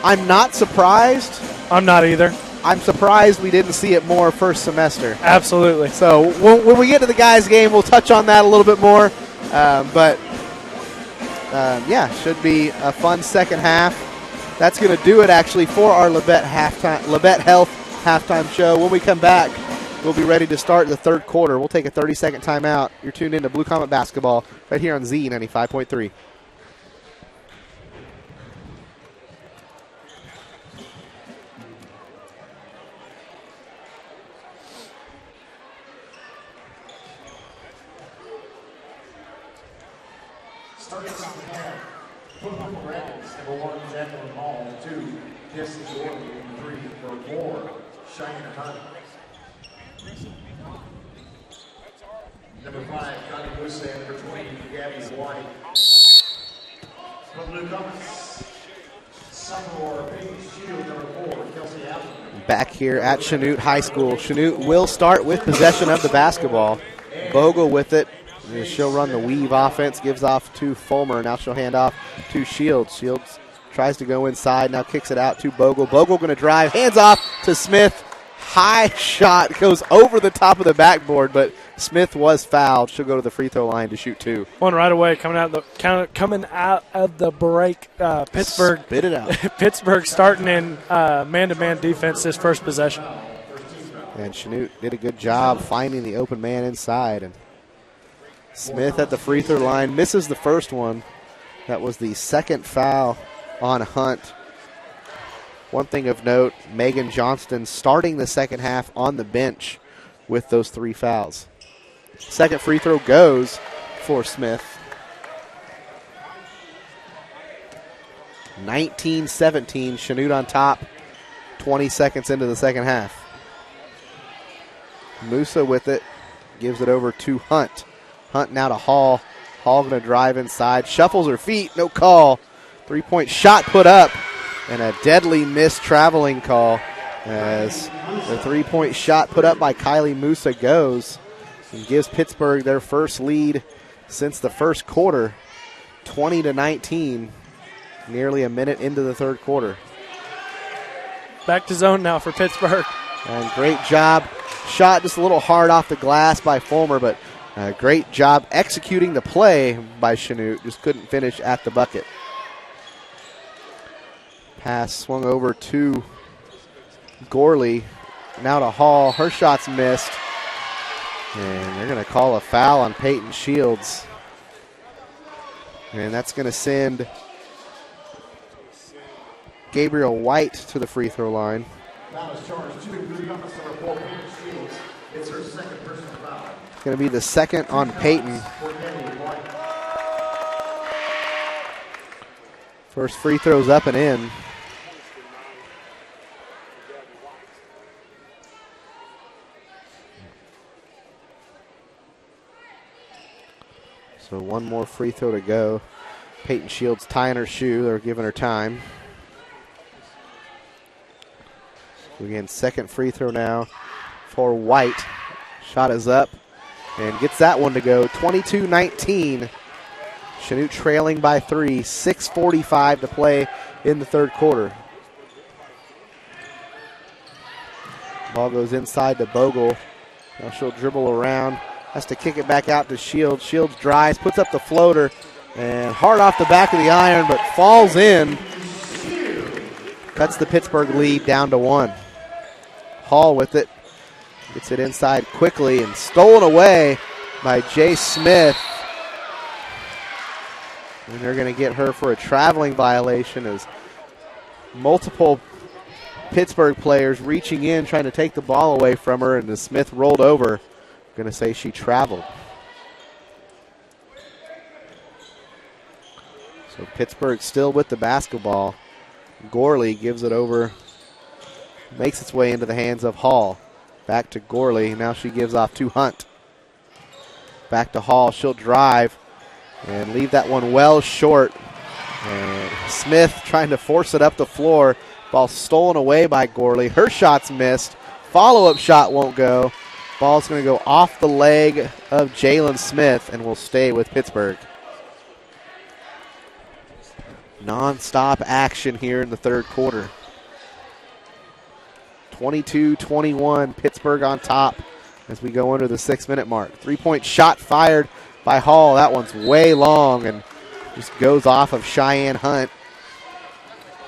I'm not surprised. I'm not either. I'm surprised we didn't see it more first semester. Absolutely. So when we get to the guys' game, we'll touch on that a little bit more. Yeah, should be a fun second half. That's going to do it, actually, for our Labette Health halftime show. When we come back, we'll be ready to start the third quarter. We'll take a 30-second timeout. You're tuned in to Blue Comet Basketball right here on Z95.3. Starting off the half, football Dragons, number 1, Jacqueline Hall, 2, Jesse Gordon, 3, for 4, Cheyenne Hunt. Number 5, Connie Musa, number 20, Gabby White. From Blue Comets, sophomore Peyton Shield, number 4, Kelsey Allen. Back here at Chanute High School. Chanute will start with possession of the basketball. Bogle with it. She'll run the weave offense, gives off to Fulmer. Now she'll hand off to Shields. Shields tries to go inside, now kicks it out to Bogle. Bogle going to drive, hands off to Smith. High shot, goes over the top of the backboard, but Smith was fouled. She'll go to the free throw line to shoot 2. One right away coming out of the break. Pittsburgh. Spit it out. Pittsburgh starting in man-to-man defense this first possession. And Chanute did a good job finding the open man inside. And Smith at the free throw line misses the first one. That was the second foul on Hunt. One thing of note, Megan Johnston starting the second half on the bench with those 3 fouls. Second free throw goes for Smith. 19-17, Chanute on top, 20 seconds into the second half. Musa with it, gives it over to Hunt. Hunt now to Hall. Hall going to drive inside, shuffles her feet, no call. 3-point shot put up, and a deadly missed traveling call as the 3-point shot put up by Kylie Musa goes and gives Pittsburgh their first lead since the first quarter, 20-19, nearly a minute into the third quarter. Back to zone now for Pittsburgh. And great job. Shot just a little hard off the glass by Fulmer, but great job executing the play by Chanute. Just couldn't finish at the bucket. Pass swung over to Gorley. Now to Hall. Her shot's missed. And they're going to call a foul on Peyton Shields. And that's going to send Gabriel White to the free throw line. Foul is charged to Blue Comets, number 4, Peyton Shields. It's her second personal foul. It's going to be the second on Peyton. First free throw's up and in. So one more free throw to go. Peyton Shields tying her shoe. They're giving her time. So again, second free throw now for White. Shot is up and gets that one to go. 22-19. Chanute trailing by 3. 6:45 to play in the third quarter. Ball goes inside to Bogle. Now she'll dribble around. Has to kick it back out to Shields. Shields drives, puts up the floater, and hard off the back of the iron, but falls in. Cuts the Pittsburgh lead down to 1. Hall with it. Gets it inside quickly and stolen away by Jay Smith. And they're going to get her for a traveling violation as multiple Pittsburgh players reaching in, trying to take the ball away from her, and as Smith rolled over, going to say she traveled. So Pittsburgh still with the basketball. Gorley gives it over, makes its way into the hands of Hall. Back to Gorley. Now she gives off to Hunt. Back to Hall. She'll drive and leave that one well short. And Smith trying to force it up the floor. Ball stolen away by Gorley. Her shot's missed. Follow-up shot won't go. Ball's going to go off the leg of Jalen Smith and will stay with Pittsburg. Non-stop action here in the third quarter. 22-21, Pittsburg on top as we go under the 6-minute mark. Three-point shot fired by Hall. That one's way long and just goes off of Cheyenne Hunt.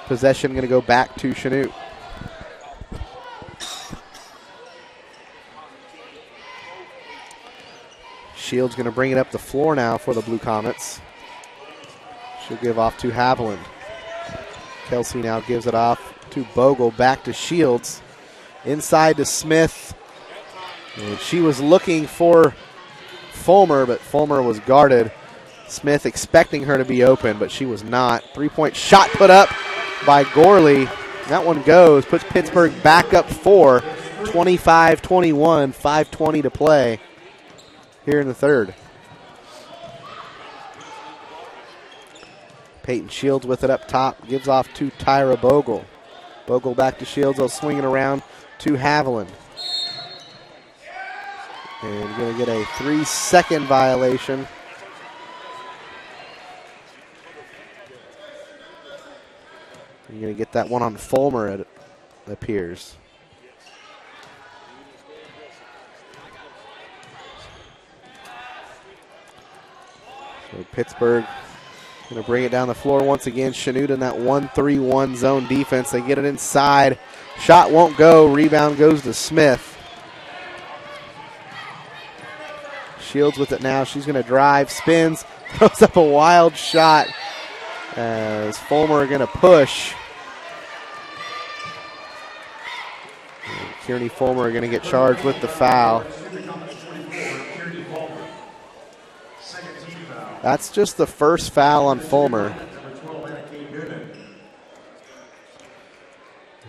Possession going to go back to Chanute. Shields going to bring it up the floor now for the Blue Comets. She'll give off to Haviland. Kelsey now gives it off to Bogle, back to Shields. Inside to Smith. And she was looking for Fulmer, but Fulmer was guarded. Smith expecting her to be open, but she was not. Three-point shot put up by Gorley. That one goes, puts Pittsburgh back up 4, 25-21, 5:20 to play here in the third. Peyton Shields with it up top, gives off to Tyra Bogle. Bogle back to Shields, they'll swing it around to Haviland. And going to get a 3-second violation. You're going to get that one on Fulmer, it appears. So Pittsburgh going to bring it down the floor once again. Chanute in that 1-3-1 zone defense. They get it inside. Shot won't go. Rebound goes to Smith. Shields with it now. She's going to drive, spins, throws up a wild shot as Fulmer going to push. And Kearney Fulmer going to get charged with the foul. That's just the first foul on Fulmer.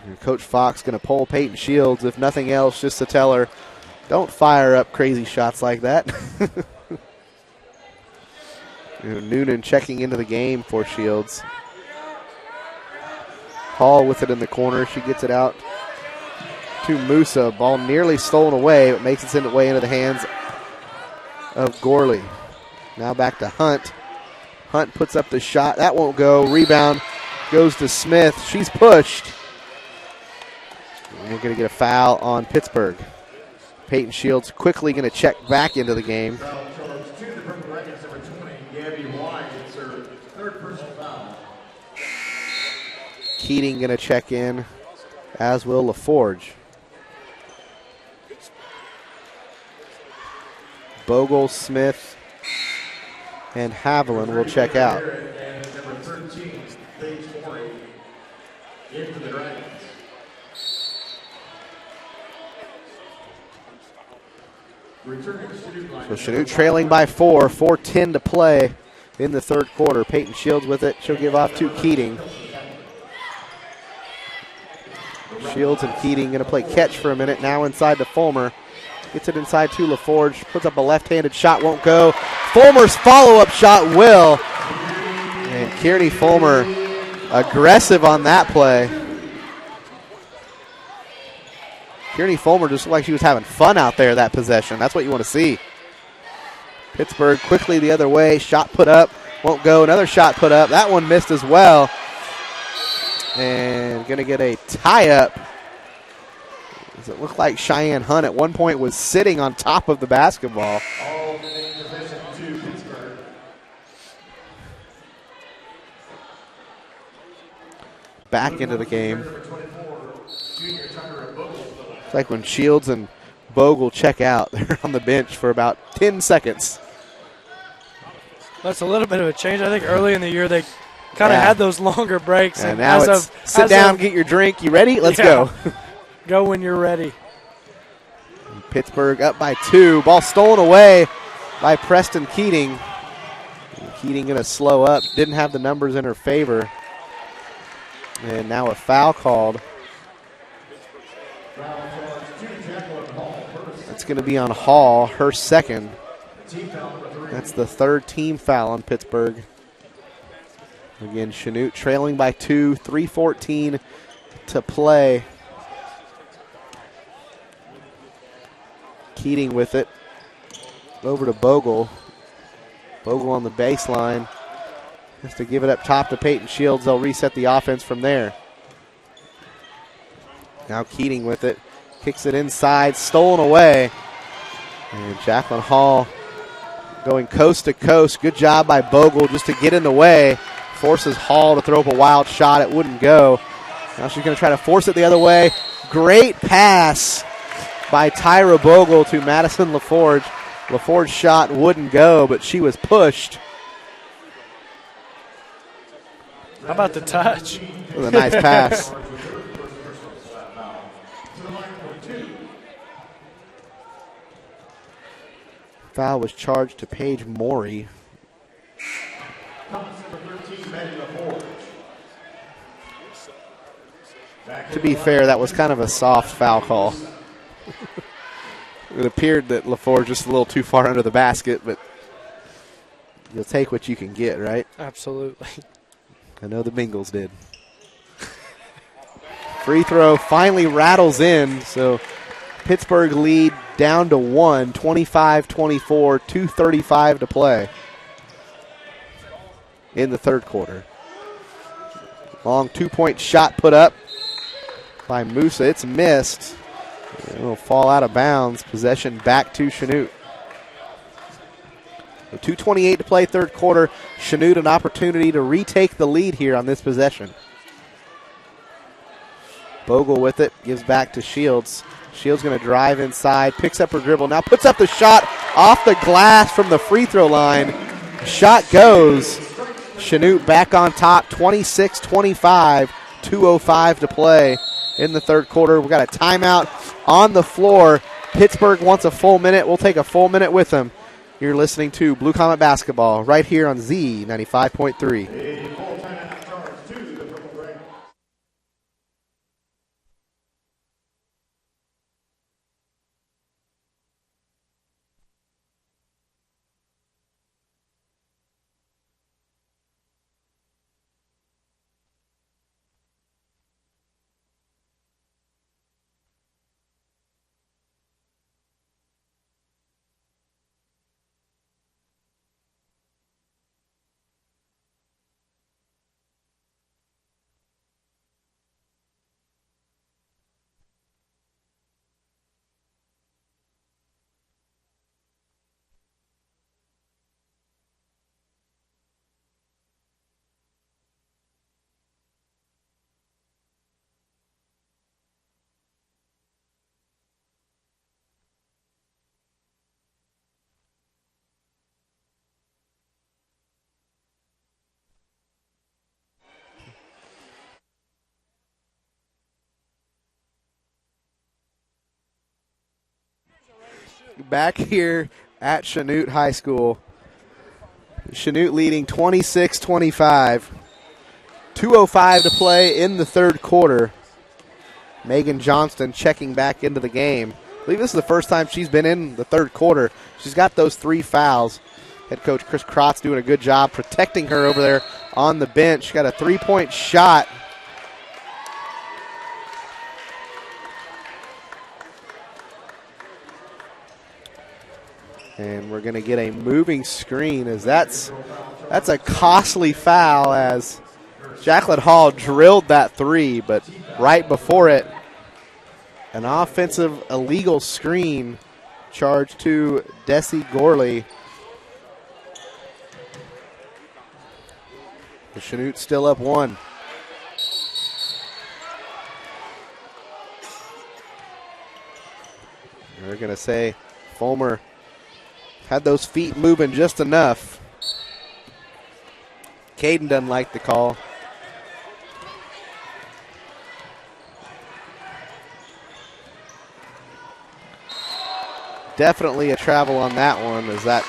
And Coach Fox going to pull Peyton Shields, if nothing else, just to tell her, don't fire up crazy shots like that. Noonan checking into the game for Shields. Hall with it in the corner. She gets it out to Musa. Ball nearly stolen away, but makes its way into the hands of Gorley. Now back to Hunt. Hunt puts up the shot. That won't go. Rebound goes to Smith. She's pushed. And we're going to get a foul on Pittsburgh. Peyton Shields quickly going to check back into the game. Keating going to check in, as will LaForge. Bogle, Smith, and Haviland will check out. So Chanute trailing by 4, 4:10 to play in the third quarter. Peyton Shields with it. She'll give off to Keating. Shields and Keating going to play catch for a minute. Now inside to Fulmer. Gets it inside to LaForge. Puts up a left-handed shot. Won't go. Fulmer's follow-up shot will. And Kearney Fulmer aggressive on that play. Kearney Fulmer just looked like she was having fun out there that possession. That's what you want to see. Pittsburgh quickly the other way. Shot put up. Won't go. Another shot put up. That one missed as well. And going to get a tie-up. Does it look like Cheyenne Hunt at one point was sitting on top of the basketball? Back into the game. It's like when Shields and Bogle check out, they're on the bench for about 10 seconds. That's a little bit of a change. I think early in the year they kind of had those longer breaks. And now it's sit down, get your drink. You ready? Let's go. Go when you're ready. Pittsburgh up by 2. Ball stolen away by Preston Keating. Keating going to slow up. Didn't have the numbers in her favor. And now a foul called. That's going to be on Hall, her second. That's the third team foul on Pittsburgh. Again, Chanute trailing by 2, 3:14 to play. Keating with it. Over to Bogle. Bogle on the baseline. Has to give it up top to Peyton Shields. They'll reset the offense from there. Now Keating with it. Kicks it inside. Stolen away. And Jacqueline Hall going coast to coast. Good job by Bogle just to get in the way. Forces Hall to throw up a wild shot. It wouldn't go. Now she's going to try to force it the other way. Great pass by Tyra Bogle to Madison LaForge. LaForge's shot wouldn't go, but she was pushed. How about the touch? It was a nice pass. Foul was charged to Paige Morey. To be fair, that was kind of a soft foul call. It appeared that LaForge just a little too far under the basket, but you'll take what you can get, right? Absolutely. I know the Bengals did. Free throw finally rattles in, so Pittsburgh lead down to 1, 25-24, 2:35 to play in the third quarter. Long two-point shot put up by Musa. It's missed. It'll fall out of bounds. Possession back to Chanute. 2:28 to play third quarter. Chanute an opportunity to retake the lead here on this possession. Bogle with it. Gives back to Shields. Shields going to drive inside. Picks up her dribble. Now puts up the shot off the glass from the free throw line. Shot goes. Chanute back on top. 26-25. 2:05 to play in the third quarter. We've got a timeout on the floor. Pittsburgh wants a full minute. We'll take a full minute with them. You're listening to Blue Comet Basketball right here on Z95.3. Back here at Chanute High School. Chanute leading 26-25. 2:05 to play in the third quarter. Megan Johnston checking back into the game. I believe this is the first time she's been in the third quarter. She's got those 3 fouls. Head coach Chris Krotz doing a good job protecting her over there on the bench. Got a 3-point shot. And we're going to get a moving screen as that's a costly foul as Jacqueline Hall drilled that 3, but right before it, an offensive illegal screen charged to Desi Gorley. The Chanute still up 1. We're going to say Fulmer had those feet moving just enough. Caden doesn't like the call. Definitely a travel on that one as that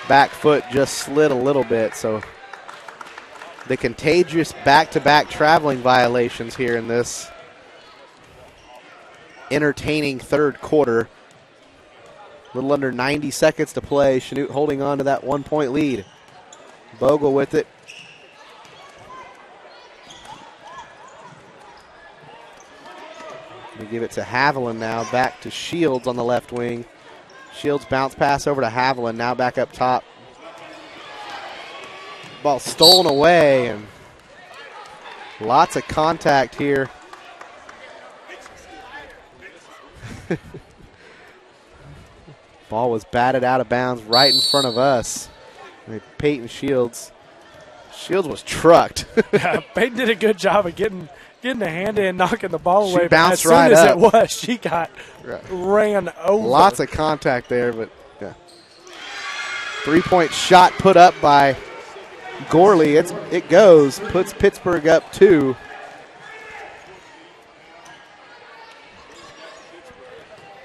back foot just slid a little bit. So the contagious back-to-back traveling violations here in this entertaining third quarter. A little under 90 seconds to play. Chanute holding on to that 1-point lead. Bogle with it. We give it to Haviland now. Back to Shields on the left wing. Shields bounce pass over to Haviland, now back up top. Ball stolen away, and lots of contact here. Ball was batted out of bounds right in front of us. Peyton Shields. Shields was trucked. Yeah, Peyton did a good job of getting a hand in, knocking the ball away. She bounced but right as soon up. as it was, she got ran over. Lots of contact there, but yeah. 3-point shot put up by Gorley. It goes, puts Pittsburg up 2.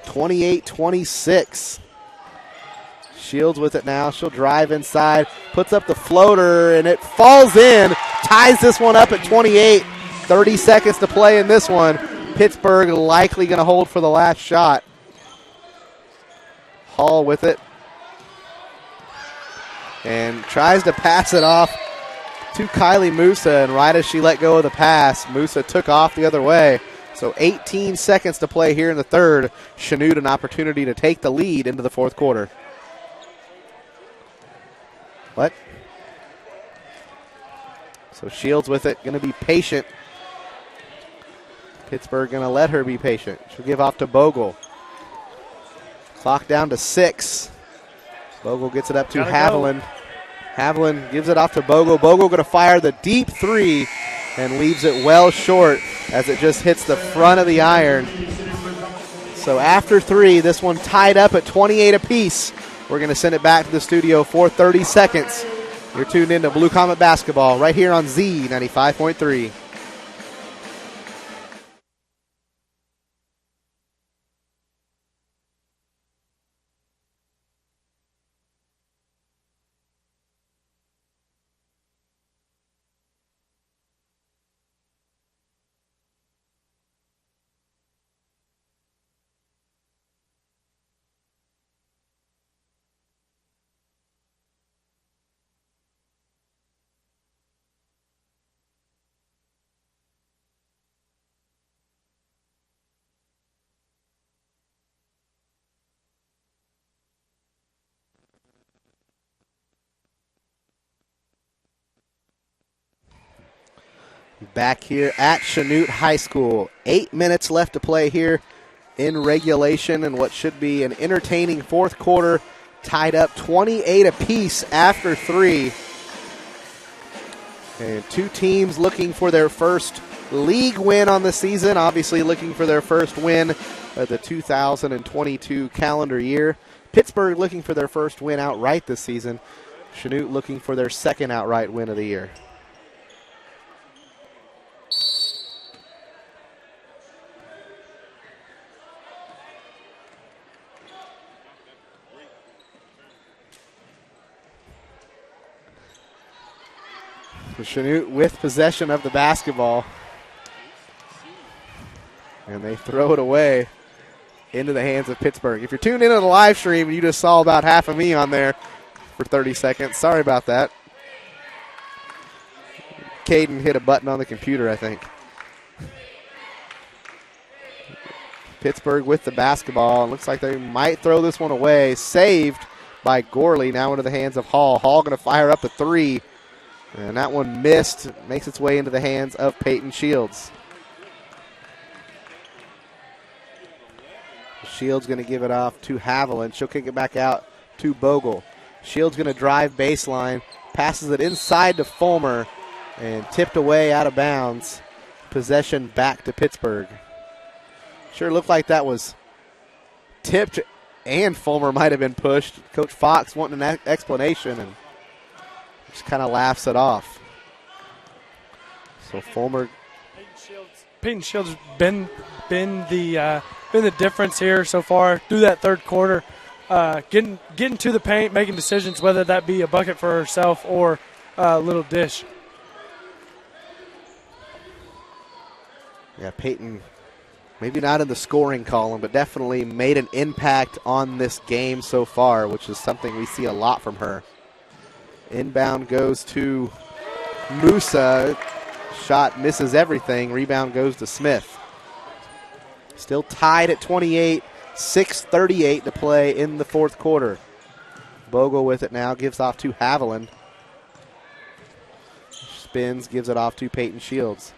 (28-26). Shields with it now. She'll drive inside, puts up the floater, and it falls in. Ties this one up at 28. 30 seconds to play in this one. Pittsburg likely going to hold for the last shot. Hall with it. And tries to pass it off to Kylie Musa, and right as she let go of the pass, Musa took off the other way. So 18 seconds to play here in the third. Chanute an opportunity to take the lead into the fourth quarter. What? So Shields with it, going to be patient. Pittsburgh going to let her be patient. She'll give off to Bogle. Clock down to 6. Bogle gets it up to Haviland. Haviland gives it off to Bogle. Bogle going to fire the deep 3 and leaves it well short as it just hits the front of the iron. So after 3, this one tied up at 28 apiece. We're going to send it back to the studio for 30 seconds. You're tuned into Blue Comet Basketball right here on Z95.3. Back here at Chanute High School. 8 minutes left to play here in regulation and what should be an entertaining fourth quarter. Tied up 28 apiece after 3. And 2 teams looking for their first league win on the season. Obviously looking for their first win of the 2022 calendar year. Pittsburgh looking for their first win outright this season. Chanute looking for their second outright win of the year. Chanute with possession of the basketball. And they throw it away into the hands of Pittsburgh. If you're tuned into the live stream, you just saw about half of me on there for 30 seconds. Sorry about that. Caden hit a button on the computer, I think. Pittsburgh with the basketball. Looks like they might throw this one away. Saved by Gorley, now into the hands of Hall. Hall going to fire up a 3. And that one missed, makes its way into the hands of Peyton Shields. Shields going to give it off to Haviland. She'll kick it back out to Bogle. Shields going to drive baseline, passes it inside to Fulmer, and tipped away out of bounds. Possession back to Pittsburgh. Sure looked like that was tipped and Fulmer might have been pushed. Coach Fox wanting an explanation and just kind of laughs it off. So Fulmer. Peyton Shields been the difference here so far through that third quarter. Getting to the paint, making decisions, whether that be a bucket for herself or a little dish. Yeah, Peyton, maybe not in the scoring column, but definitely made an impact on this game so far, which is something we see a lot from her. Inbound goes to Musa. Shot misses everything. Rebound goes to Smith. Still tied at 28. 6:38 to play in the fourth quarter. Bogle with it now, gives off to Haviland. Spins, gives it off to Peyton Shields.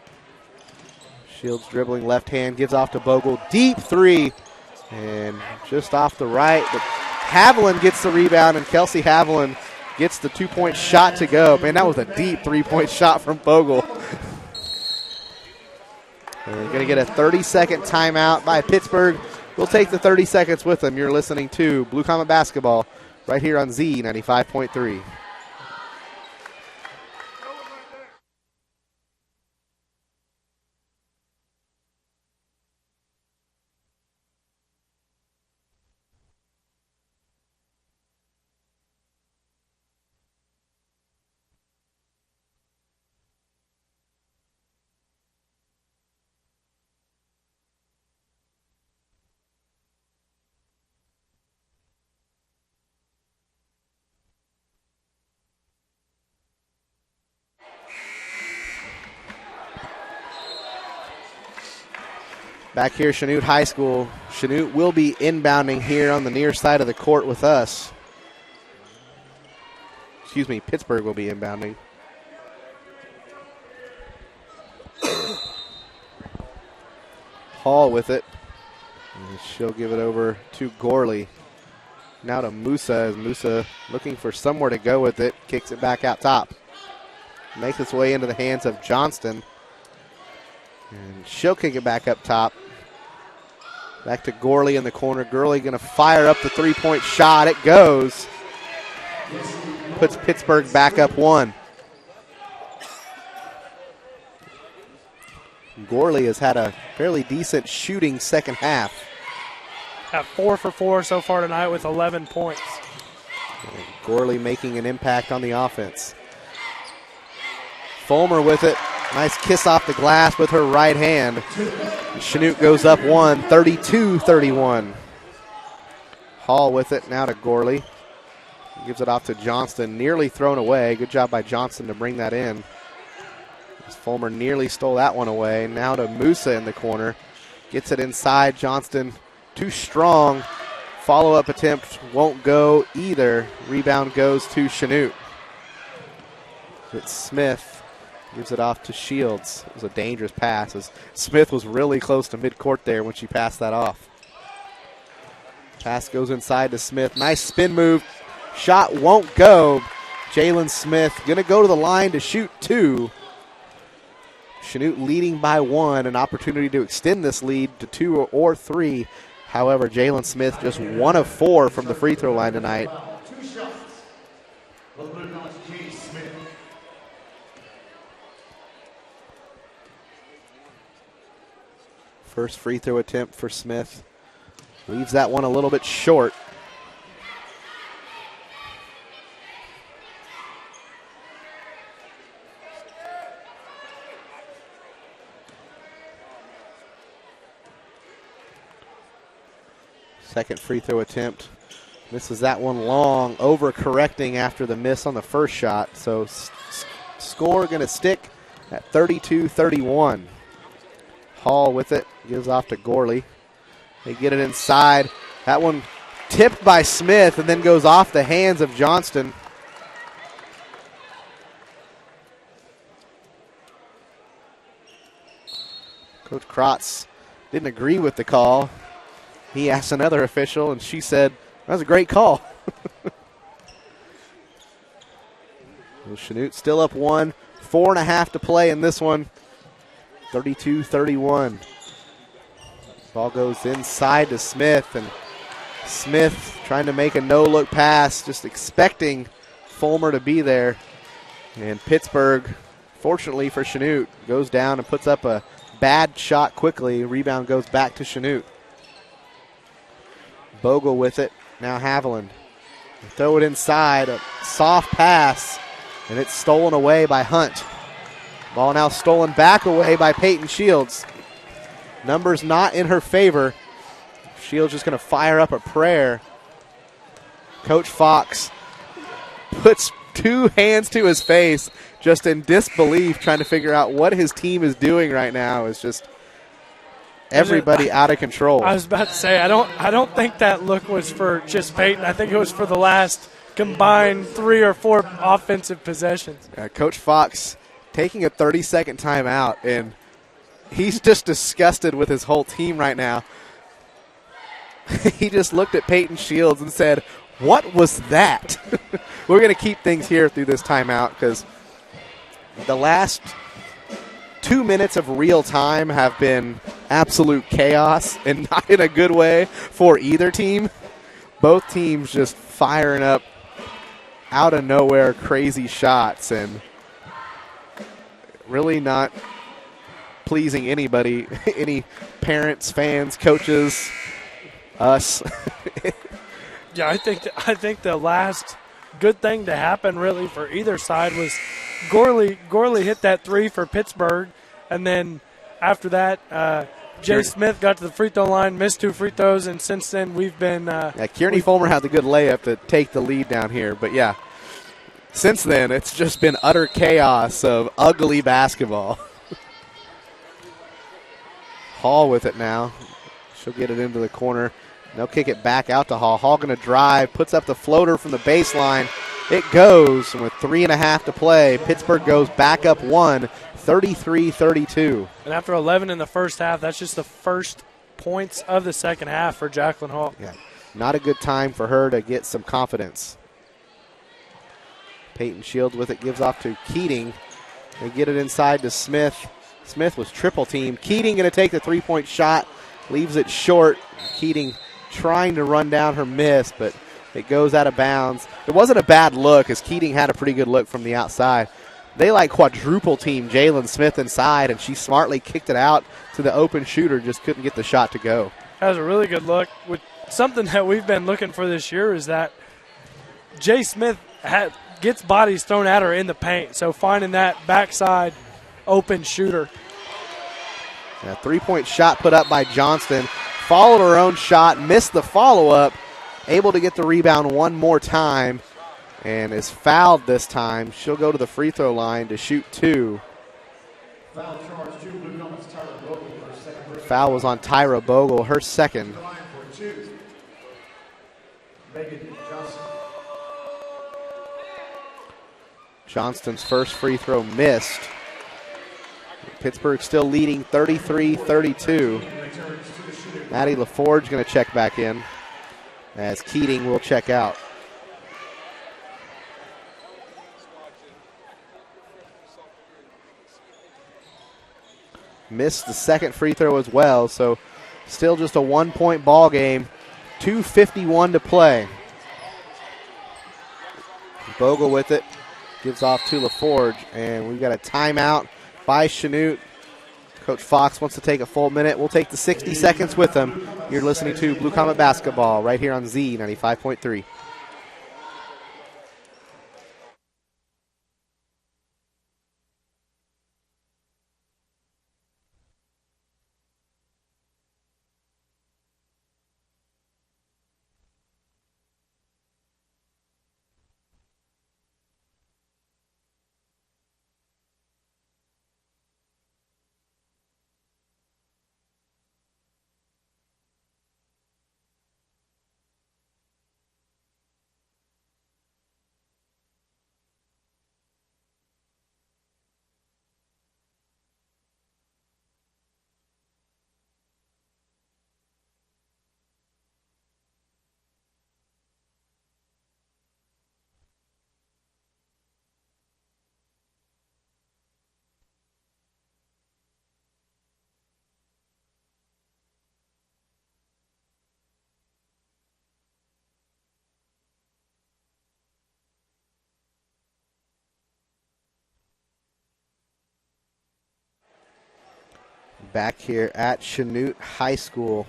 Shields dribbling left hand, gives off to Bogle. Deep three, and just off the right. But Haviland gets the rebound, and Kelsey Haviland gets the 2-point shot to go. Man, that was a deep 3-point shot from Bogle. We're going to get a 30-second timeout by Pittsburgh. We'll take the 30 seconds with them. You're listening to Blue Comet Basketball right here on Z95.3. Back here, Chanute High School. Chanute will be inbounding here on the near side of the court with us. Excuse me, Pittsburgh will be inbounding. Hall with it. And she'll give it over to Gorley. Now to Musa, as Musa looking for somewhere to go with it. Kicks it back out top. Makes its way into the hands of Johnston. And she'll kick it back up top. Back to Gorley in the corner. Gorley going to fire up the 3-point shot. It goes. Puts Pittsburgh back up 1. Gorley has had a fairly decent shooting second half. At 4 for 4 so far tonight with 11 points. And Gorley making an impact on the offense. Fulmer with it. Nice kiss off the glass with her right hand. Chanute goes up 1, 32-31. Hall with it, now to Gorley. Gives it off to Johnston, nearly thrown away. Good job by Johnston to bring that in. As Fulmer nearly stole that one away. Now to Musa in the corner. Gets it inside. Johnston too strong. Follow-up attempt won't go either. Rebound goes to Chanute. It's Smith. Gives it off to Shields. It was a dangerous pass as Smith was really close to midcourt there when she passed that off. Pass goes inside to Smith. Nice spin move. Shot won't go. Jalen Smith going to go to the line to shoot 2. Chanute leading by 1. An opportunity to extend this lead to 2 or 3. However, Jalen Smith just 1 of 4 from the free throw line tonight. 2 shots. First free throw attempt for Smith. Leaves that one a little bit short. Second free throw attempt. Misses that one long, overcorrecting after the miss on the first shot. So score going to stick at 32-31. Hall with it, gives off to Gorley. They get it inside. That one tipped by Smith and then goes off the hands of Johnston. Coach Krotz didn't agree with the call. He asked another official, and she said, that was a great call. Well, Chanute still up 1, 4.5 to play in this one. 32-31. Ball goes inside to Smith, and Smith trying to make a no-look pass, just expecting Fulmer to be there. And Pittsburgh, fortunately for Chanute, goes down and puts up a bad shot quickly. Rebound goes back to Chanute. Bogle with it. Now Haviland. Throw it inside. A soft pass, and it's stolen away by Hunt. Ball now stolen back away by Peyton Shields. Numbers not in her favor. Shields just going to fire up a prayer. Coach Fox puts 2 hands to his face, just in disbelief, trying to figure out what his team is doing right now. It's just everybody out of control. I was about to say, I don't think that look was for just Peyton. I think it was for the last combined 3 or 4 offensive possessions. Coach Fox taking a 30-second timeout, and he's just disgusted with his whole team right now. He just looked at Peyton Shields and said, "What was that?" We're going to keep things here through this timeout because the last 2 minutes of real time have been absolute chaos, and not in a good way for either team. Both teams just firing up out of nowhere crazy shots and really not pleasing anybody, any parents, fans, coaches, us. Yeah, I think the last good thing to happen really for either side was Gorley hit that 3 for Pittsburg, and then after that, Jay Smith got to the free throw line, missed 2 free throws, and since then we've been. Kearney Fulmer had the good layup to take the lead down here, but yeah, since then it's just been utter chaos of ugly basketball. Hall with it now. She'll get it into the corner. They'll kick it back out to Hall. Hall going to drive, puts up the floater from the baseline. It goes, and with 3.5 to play, Pittsburgh goes back up 1, 33-32. And after 11 in the first half, that's just the first points of the second half for Jacqueline Hall. Yeah, not a good time for her to get some confidence. Peyton Shields with it, gives off to Keating. They get it inside to Smith. Smith was triple teamed. Keating going to take the three-point shot, leaves it short. Keating trying to run down her miss, but it goes out of bounds. It wasn't a bad look as Keating had a pretty good look from the outside. They quadruple team Jalen Smith inside, and she smartly kicked it out to the open shooter, just couldn't get the shot to go. That was a really good look. With something that we've been looking for this year is that Jay Smith gets bodies thrown at her in the paint, so finding that backside open shooter. A 3-point shot put up by Johnston. Followed her own shot, missed the follow-up, able to get the rebound one more time, and is fouled this time. She'll go to the free throw line to shoot 2. Foul was on Tyra Bogle, her second. Johnston's first free throw missed. Pittsburgh still leading 33-32. Maddie LaForge going to check back in as Keating will check out. Missed the second free throw as well, so still just a 1-point ball game. 2:51 to play. Bogle with it, gives off to LaForge, and we've got a timeout by Chanute. Coach Fox wants to take a full minute. We'll take the 60 seconds with him. You're listening to Blue Comet Basketball right here on Z95.3. Back here at Chanute High School.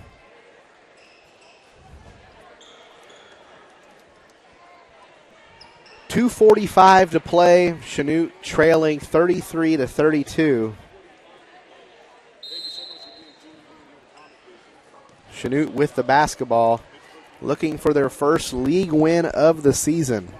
.245 to play. Chanute trailing 33-32. Chanute with the basketball, looking for their first league win of the season.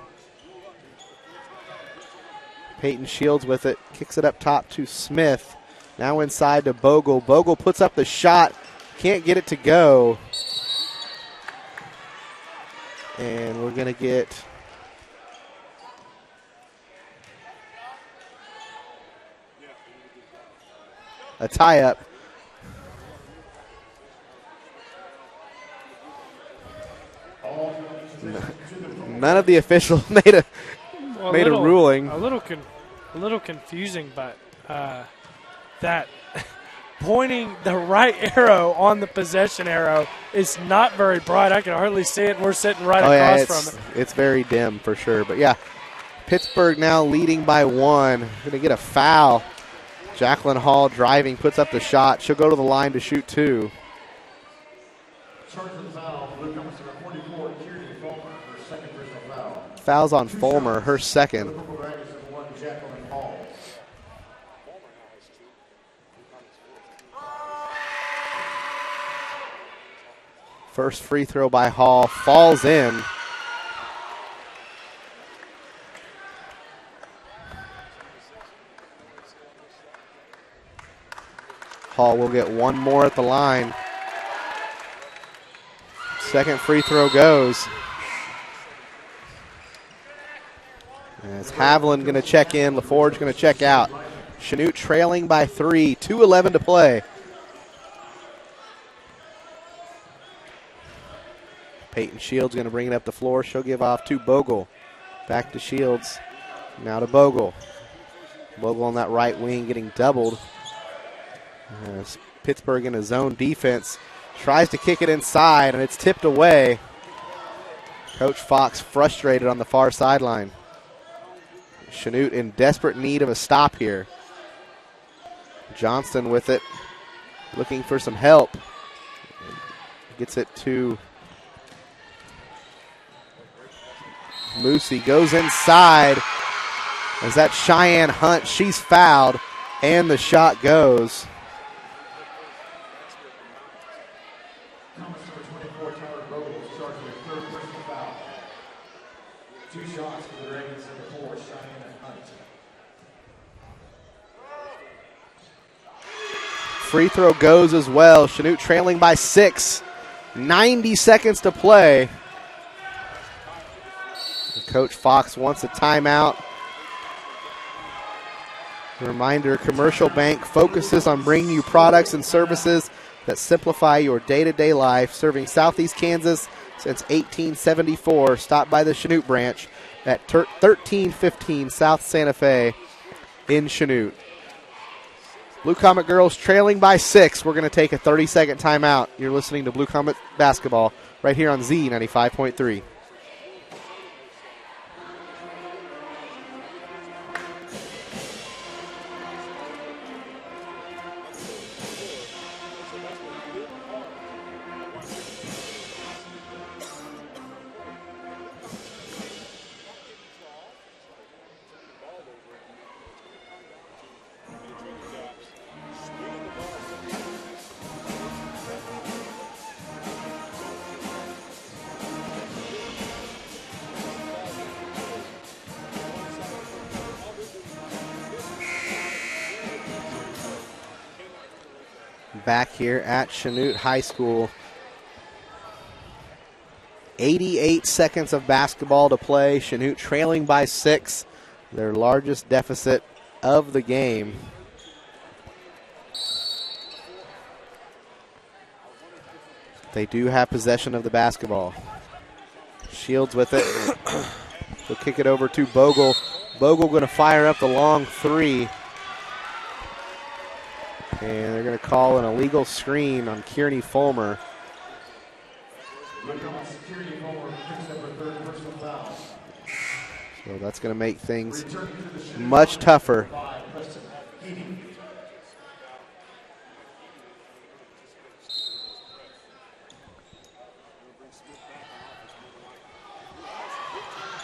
Peyton Shields with it, kicks it up top to Smith. Now inside to Bogle. Bogle puts up the shot, Can't get it to go. And we're going to get a tie-up. None of the officials made a ruling. A little confusing, but that pointing the right arrow on the possession arrow is not very bright. I can hardly see it, and we're sitting right across from it. It's very dim for sure. But, yeah, Pittsburgh now leading by 1. Going to get a foul. Jacqueline Hall driving, puts up the shot. She'll go to the line to shoot 2. Fouls on Fulmer, her second. First free throw by Hall falls in. Hall will get one more at the line. Second free throw goes. As Haviland going to check in, LaForge going to check out. Chanute trailing by 3, 2:11 to play. Peyton Shields going to bring it up the floor. She'll give off to Bogle. Back to Shields. Now to Bogle. Bogle on that right wing getting doubled. As Pittsburgh in a zone defense. Tries to kick it inside, and it's tipped away. Coach Fox frustrated on the far sideline. Chanute in desperate need of a stop here. Johnston with it, looking for some help. Gets it to Moosey, goes inside. As that Cheyenne Hunt, she's fouled, and the shot goes. Free throw goes as well. Chanute trailing by 6. 90 seconds to play. Coach Fox wants a timeout. A reminder, Commercial Bank focuses on bringing you products and services that simplify your day-to-day life, serving Southeast Kansas since 1874. Stop by the Chanute branch at 1315 South Santa Fe in Chanute. Blue Comet girls trailing by 6. We're going to take a 30-second timeout. You're listening to Blue Comet basketball right here on Z95.3. Back here at Chanute High School. 88 seconds of basketball to play. Chanute trailing by 6, their largest deficit of the game. They do have possession of the basketball. Shields with it. They'll kick it over to Bogle. Bogle going to fire up the long 3. And they're going to call an illegal screen on Kearney Fulmer. So that's going to make things much tougher.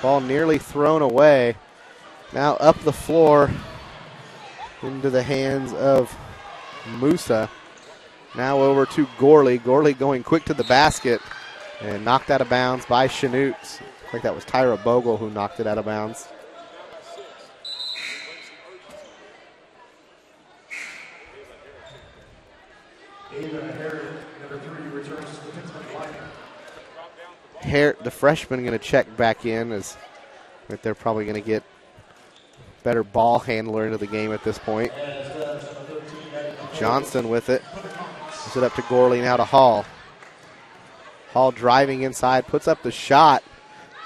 Ball nearly thrown away. Now up the floor into the hands of Musa. Now over to Gorley. Gorley going quick to the basket and knocked out of bounds by Chanute. I think that was Tyra Bogle who knocked it out of bounds. returns to the Pittsburg lineup. The freshman going to check back in as they're probably going to get better ball handler into the game at this point. Johnston with it. Puts it up to Gorley, now to Hall. Hall driving inside, puts up the shot.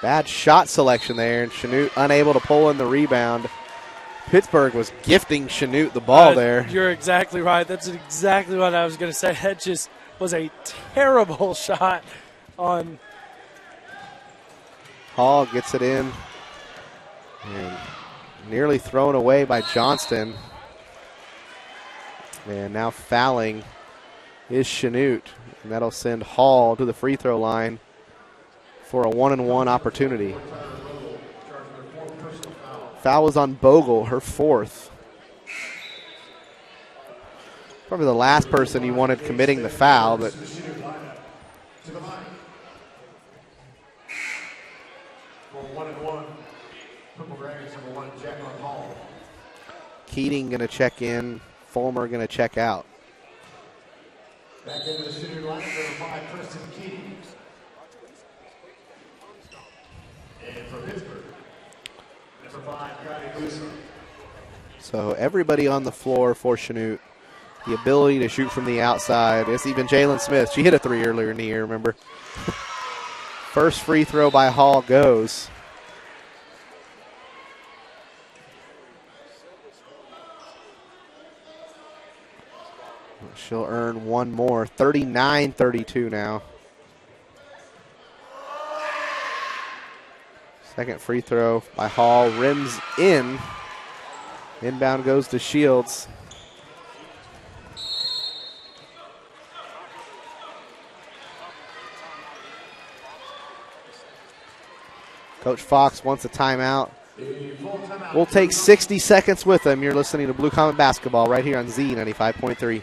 Bad shot selection there, and Chanute unable to pull in the rebound. Pittsburg was gifting Chanute the ball there. You're exactly right. That's exactly what I was going to say. That just was a terrible shot on. Hall gets it in. And nearly thrown away by Johnston. And now fouling is Chanute. And that'll send Hall to the free throw line for a 1-and-1 opportunity. Foul was on Bogle, her fourth. Probably the last person you wanted committing the foul, but Keating going to check in, Fulmer going to check out. Back into the shooting line, number 5, Kristen Keating. And for Pittsburgh, number 5, Kylie Gleason. So everybody on the floor for Chanute. The ability to shoot from the outside. It's even Jalen Smith. She hit a 3 earlier in the year, remember? First free throw by Hall goes. She'll earn one more. 39-32 now. Second free throw by Hall. Rims in. Inbound goes to Shields. Coach Fox wants a timeout. We'll take 60 seconds with him. You're listening to Blue Comet Basketball right here on Z95.3.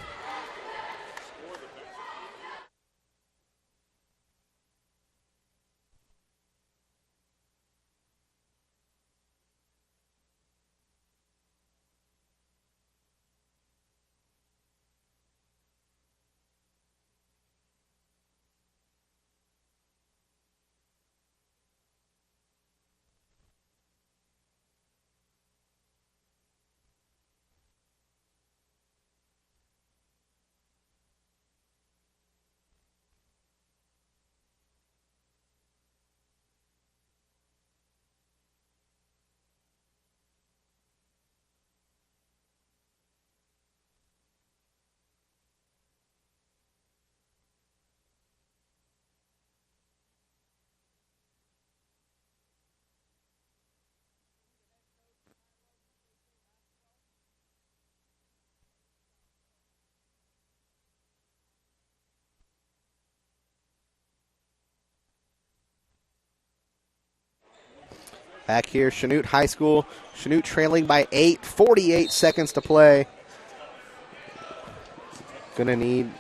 Back here, Chanute High School. Chanute trailing by 8, 48 seconds to play. Gonna need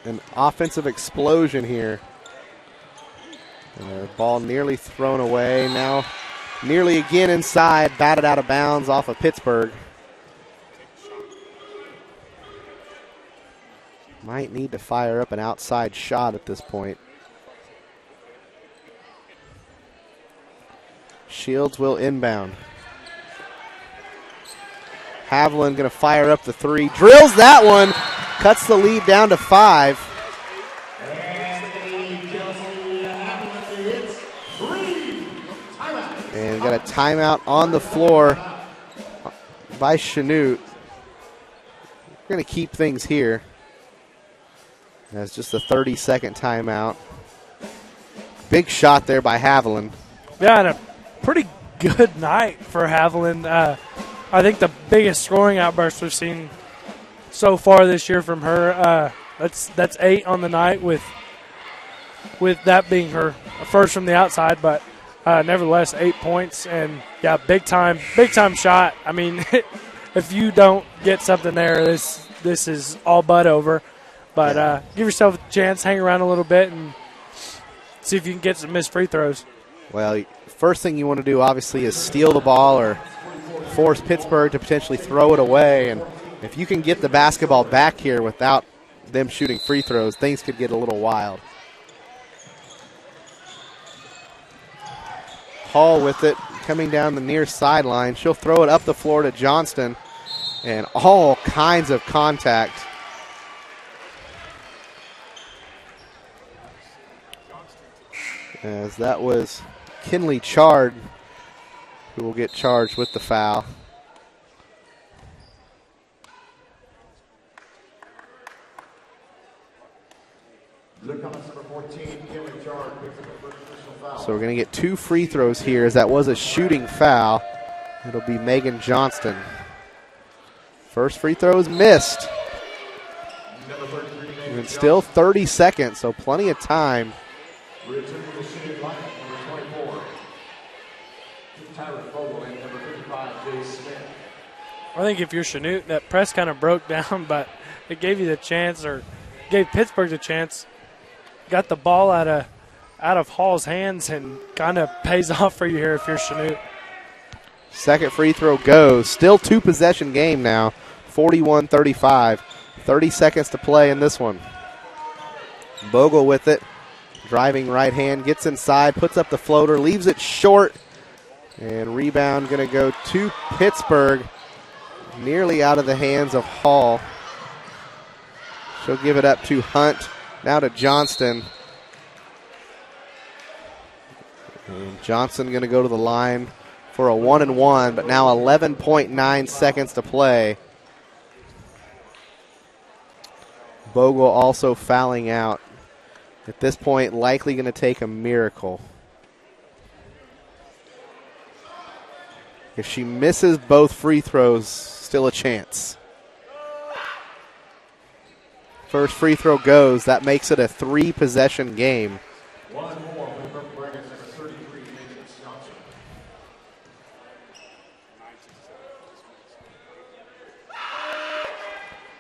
an offensive explosion here. Ball nearly thrown away. Now nearly again inside, batted out of bounds off of Pittsburg. Might need to fire up an outside shot at this point. Shields will inbound. Haviland going to fire up the three. Drills that one. Cuts the lead down to 5. And got a timeout on the floor by Chanute. We're going to keep things here. That's just a 30-second timeout. Big shot there by Haviland. Yeah, and a pretty good night for Haviland. I think the biggest scoring outburst we've seen so far this year from her. That's 8 on the night, with that being her first from the outside, but nevertheless 8 points, and yeah, big time shot. I mean, if you don't get something there, this is all but over. But give yourself a chance, hang around a little bit, and see if you can get some missed free throws. Well, first thing you want to do, obviously, is steal the ball or force Pittsburgh to potentially throw it away. And if you can get the basketball back here without them shooting free throws, things could get a little wild. Hall with it, coming down the near sideline. She'll throw it up the floor to Johnston, and all kinds of contact. As that was Kinley Chard who will get charged with the foul. So we're going to get 2 free throws here, as that was a shooting foul. It'll be Megan Johnston. First free throw is missed. And still 30 seconds, so plenty of time. I think if you're Chanute, that press kind of broke down, but it gave you the chance, or gave Pittsburgh the chance. Got the ball out of Hall's hands, and kind of pays off for you here if you're Chanute. Second free throw goes. Still 2-possession game now, 41-35. 30 seconds to play in this one. Bogle with it, driving right hand, gets inside, puts up the floater, leaves it short, and rebound going to go to Pittsburgh, nearly out of the hands of Hall. She'll give it up to Hunt, now to Johnston. And Johnson going to go to the line for a 1-and-1, but now 11.9 seconds to play. Bogle also fouling out. At this point, likely going to take a miracle. If she misses both free throws, still a chance. First free throw goes. That makes it a 3-possession game. One more for Brandon, number 33, Matrix Johnson.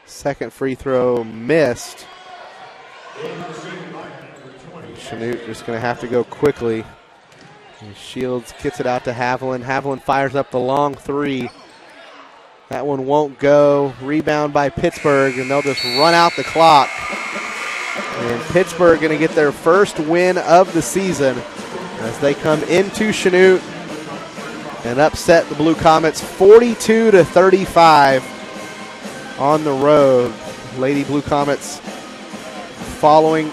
Second free throw missed. Chanute just going to have to go quickly. And Shields gets it out to Haviland. Haviland fires up the long 3. That one won't go. Rebound by Pittsburgh, and they'll just run out the clock. And Pittsburgh going to get their first win of the season as they come into Chanute and upset the Blue Comets 42-35 on the road. Lady Blue Comets falling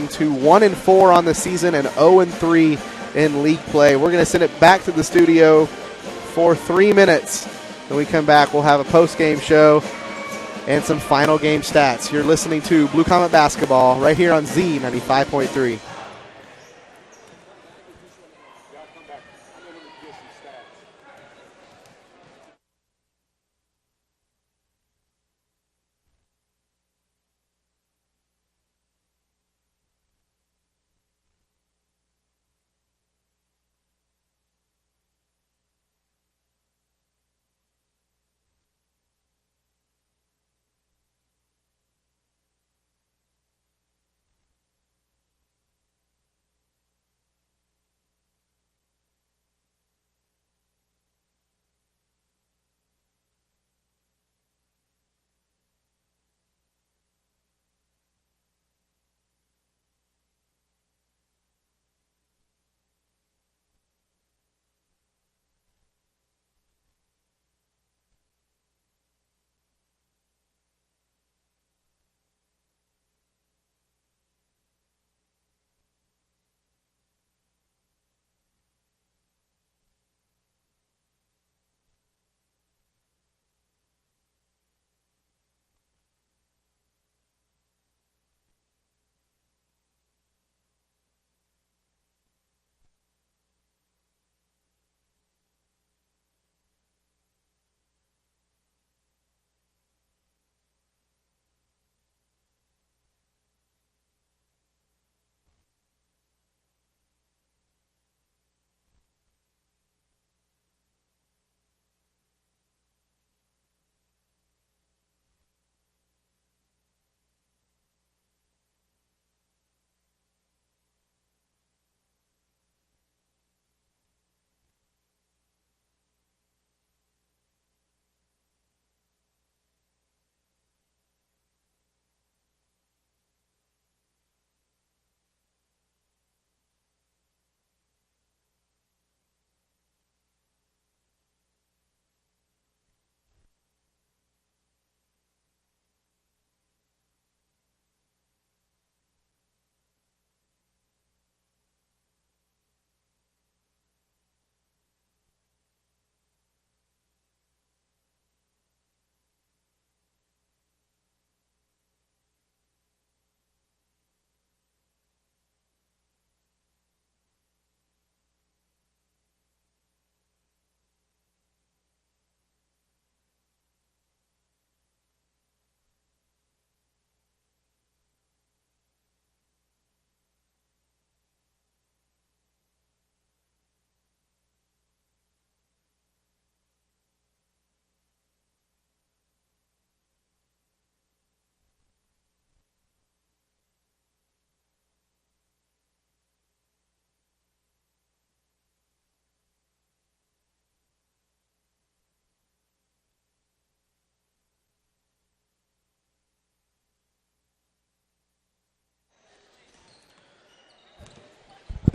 to 1-4 on the season and 0-3 in league play. We're going to send it back to the studio for 3 minutes. When we come back, we'll have a post-game show and some final game stats. You're listening to Blue Comet Basketball right here on Z95.3.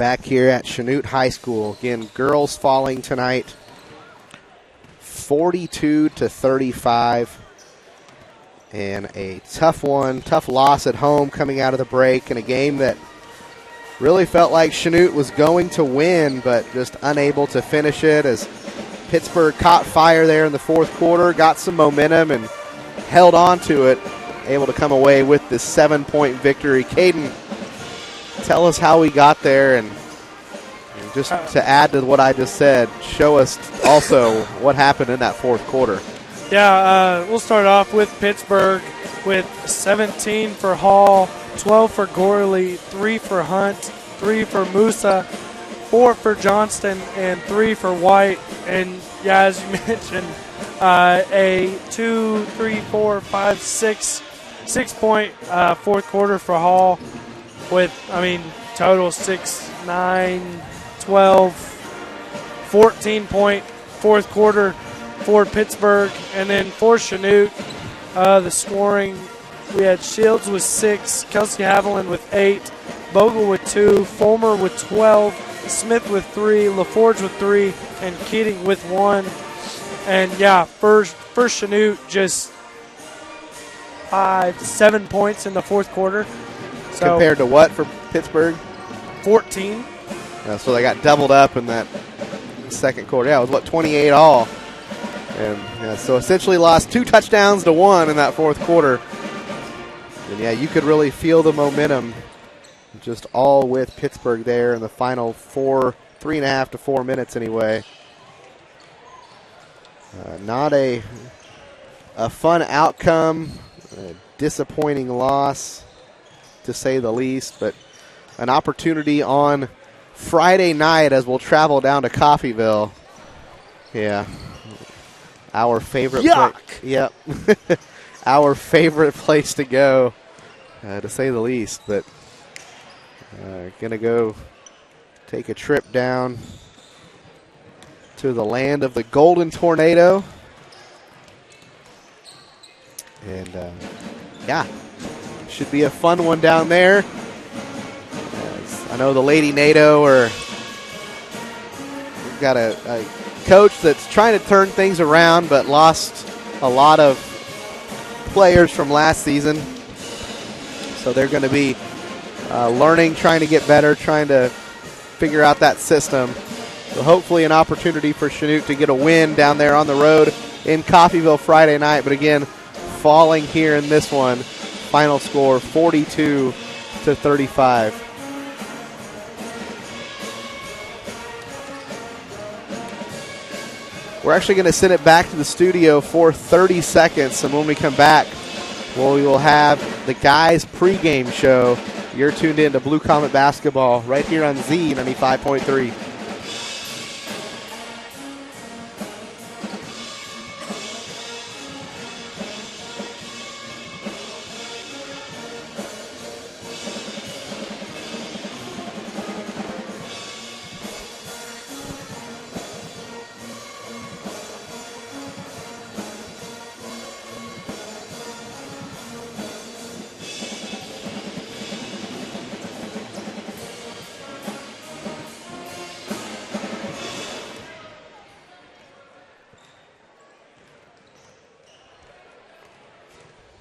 back here at Chanute High School. Again, girls falling tonight 42-35. And a tough loss at home coming out of the break in a game that really felt like Chanute was going to win, but just unable to finish it as Pittsburg caught fire there in the fourth quarter, got some momentum, and held on to it, able to come away with this 7-point victory. Caden, tell us how we got there, and just to add to what I just said, show us also what happened in that fourth quarter. Yeah, we'll start off with Pittsburg with 17 for Hall, 12 for Gorley, 3 for Hunt, 3 for Musa, 4 for Johnston, and 3 for White. And, yeah, as you mentioned, a 2, 3, 4, 5, 6-point fourth quarter for Hall with, total 6, 9, 12, 14-point fourth quarter for Pittsburg. And then for Chanute, the scoring, we had Shields with 6, Kelsey Haviland with 8, Bogle with 2, Fulmer with 12, Smith with 3, LaForge with 3, and Keating with 1. And, yeah, for Chanute, just 7 points in the fourth quarter. So compared to what for Pittsburgh? 14. So they got doubled up in that second quarter. Yeah, it was, 28 all. And so essentially lost 2 touchdowns to 1 in that fourth quarter. And, yeah, you could really feel the momentum just all with Pittsburgh there in the final 3.5 to 4 minutes anyway. Not a fun outcome, a disappointing loss to say the least, but an opportunity on Friday night as we'll travel down to Coffeyville. Yeah. Our favorite Yuck! Yep. Our favorite place to go, to say the least. But going to go take a trip down to the land of the Golden Tornado. And, should be a fun one down there. I know the Lady NATO we've got a coach that's trying to turn things around but lost a lot of players from last season. So they're going to be learning, trying to get better, trying to figure out that system. So hopefully an opportunity for Chanute to get a win down there on the road in Coffeyville Friday night. But again, falling here in this one. Final score 42-35. We're actually going to send it back to the studio for 30 seconds, and when we come back, we will have the guys' pregame show. You're tuned in to Blue Comet Basketball right here on Z 95.3.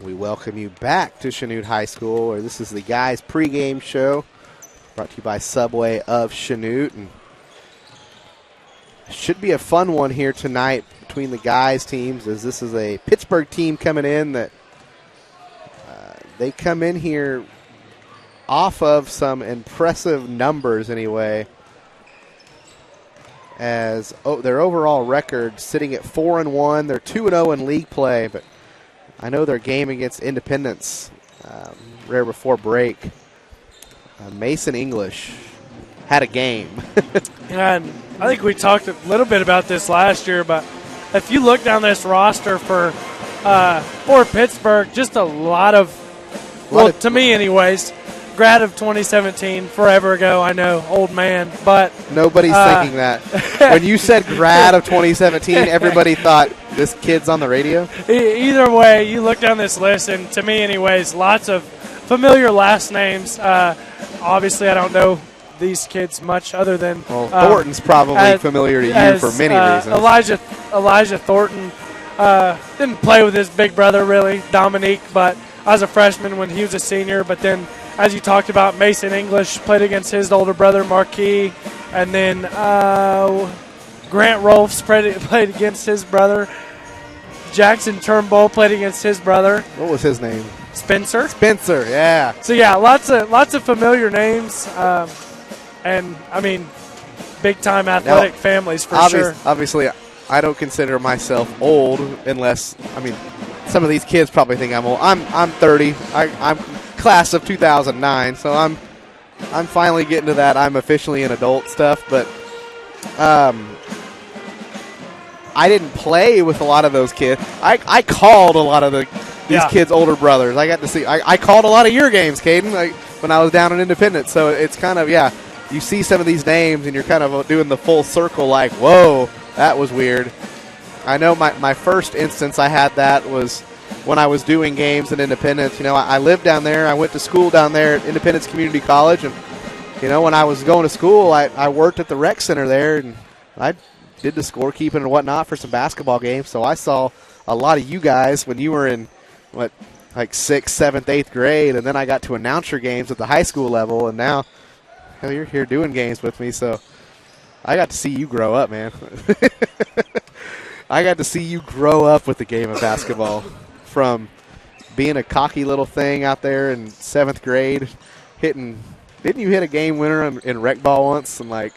We welcome you back to Chanute High School, where this is the guys' pregame show brought to you by Subway of Chanute. And should be a fun one here tonight between the guys' teams, as this is a Pittsburgh team coming in that they come in here off of some impressive numbers anyway, as their overall record sitting at 4-1. They're 2-0 in league play, but I know their game against Independence, rare before break, Mason English had a game. And I think we talked a little bit about this last year, but if you look down this roster for Pittsburgh, just a lot of, to me anyways, grad of 2017, forever ago, I know, old man, but nobody's thinking that. When you said grad of 2017, everybody thought this kid's on the radio. Either way, you look down this list, and to me anyways, lots of familiar last names. Obviously, I don't know these kids much other than Thornton's probably familiar to you for many reasons. Elijah Thornton didn't play with his big brother really, Dominique, but I was a freshman when he was a senior. But then, as you talked about, Mason English played against his older brother Marquis, and then Grant Rolfes played against his brother. Jackson Turnbull played against his brother. What was his name? Spencer. Spencer, yeah. So yeah, lots of familiar names, and I mean, big time athletic families for sure. Obviously, I don't consider myself old unless some of these kids probably think I'm old. I'm 30. I'm class of 2009, so I'm finally getting to that. I'm officially an adult stuff, but I didn't play with a lot of those kids. I called a lot of these kids' older brothers. I got to see. I called a lot of your games, Caden, when I was down in Independence. So it's kind of, you see some of these names and you're kind of doing the full circle like, whoa, that was weird. I know my first instance I had that was when I was doing games in Independence. I lived down there. I went to school down there at Independence Community College. And, when I was going to school, I worked at the rec center there. And I did the scorekeeping and whatnot for some basketball games. So I saw a lot of you guys when you were in, 6th, 7th, 8th grade. And then I got to announce your games at the high school level. And now you're here doing games with me. So I got to see you grow up, man. I got to see you grow up with the game of basketball from being a cocky little thing out there in 7th grade, didn't you hit a game winner in rec ball once and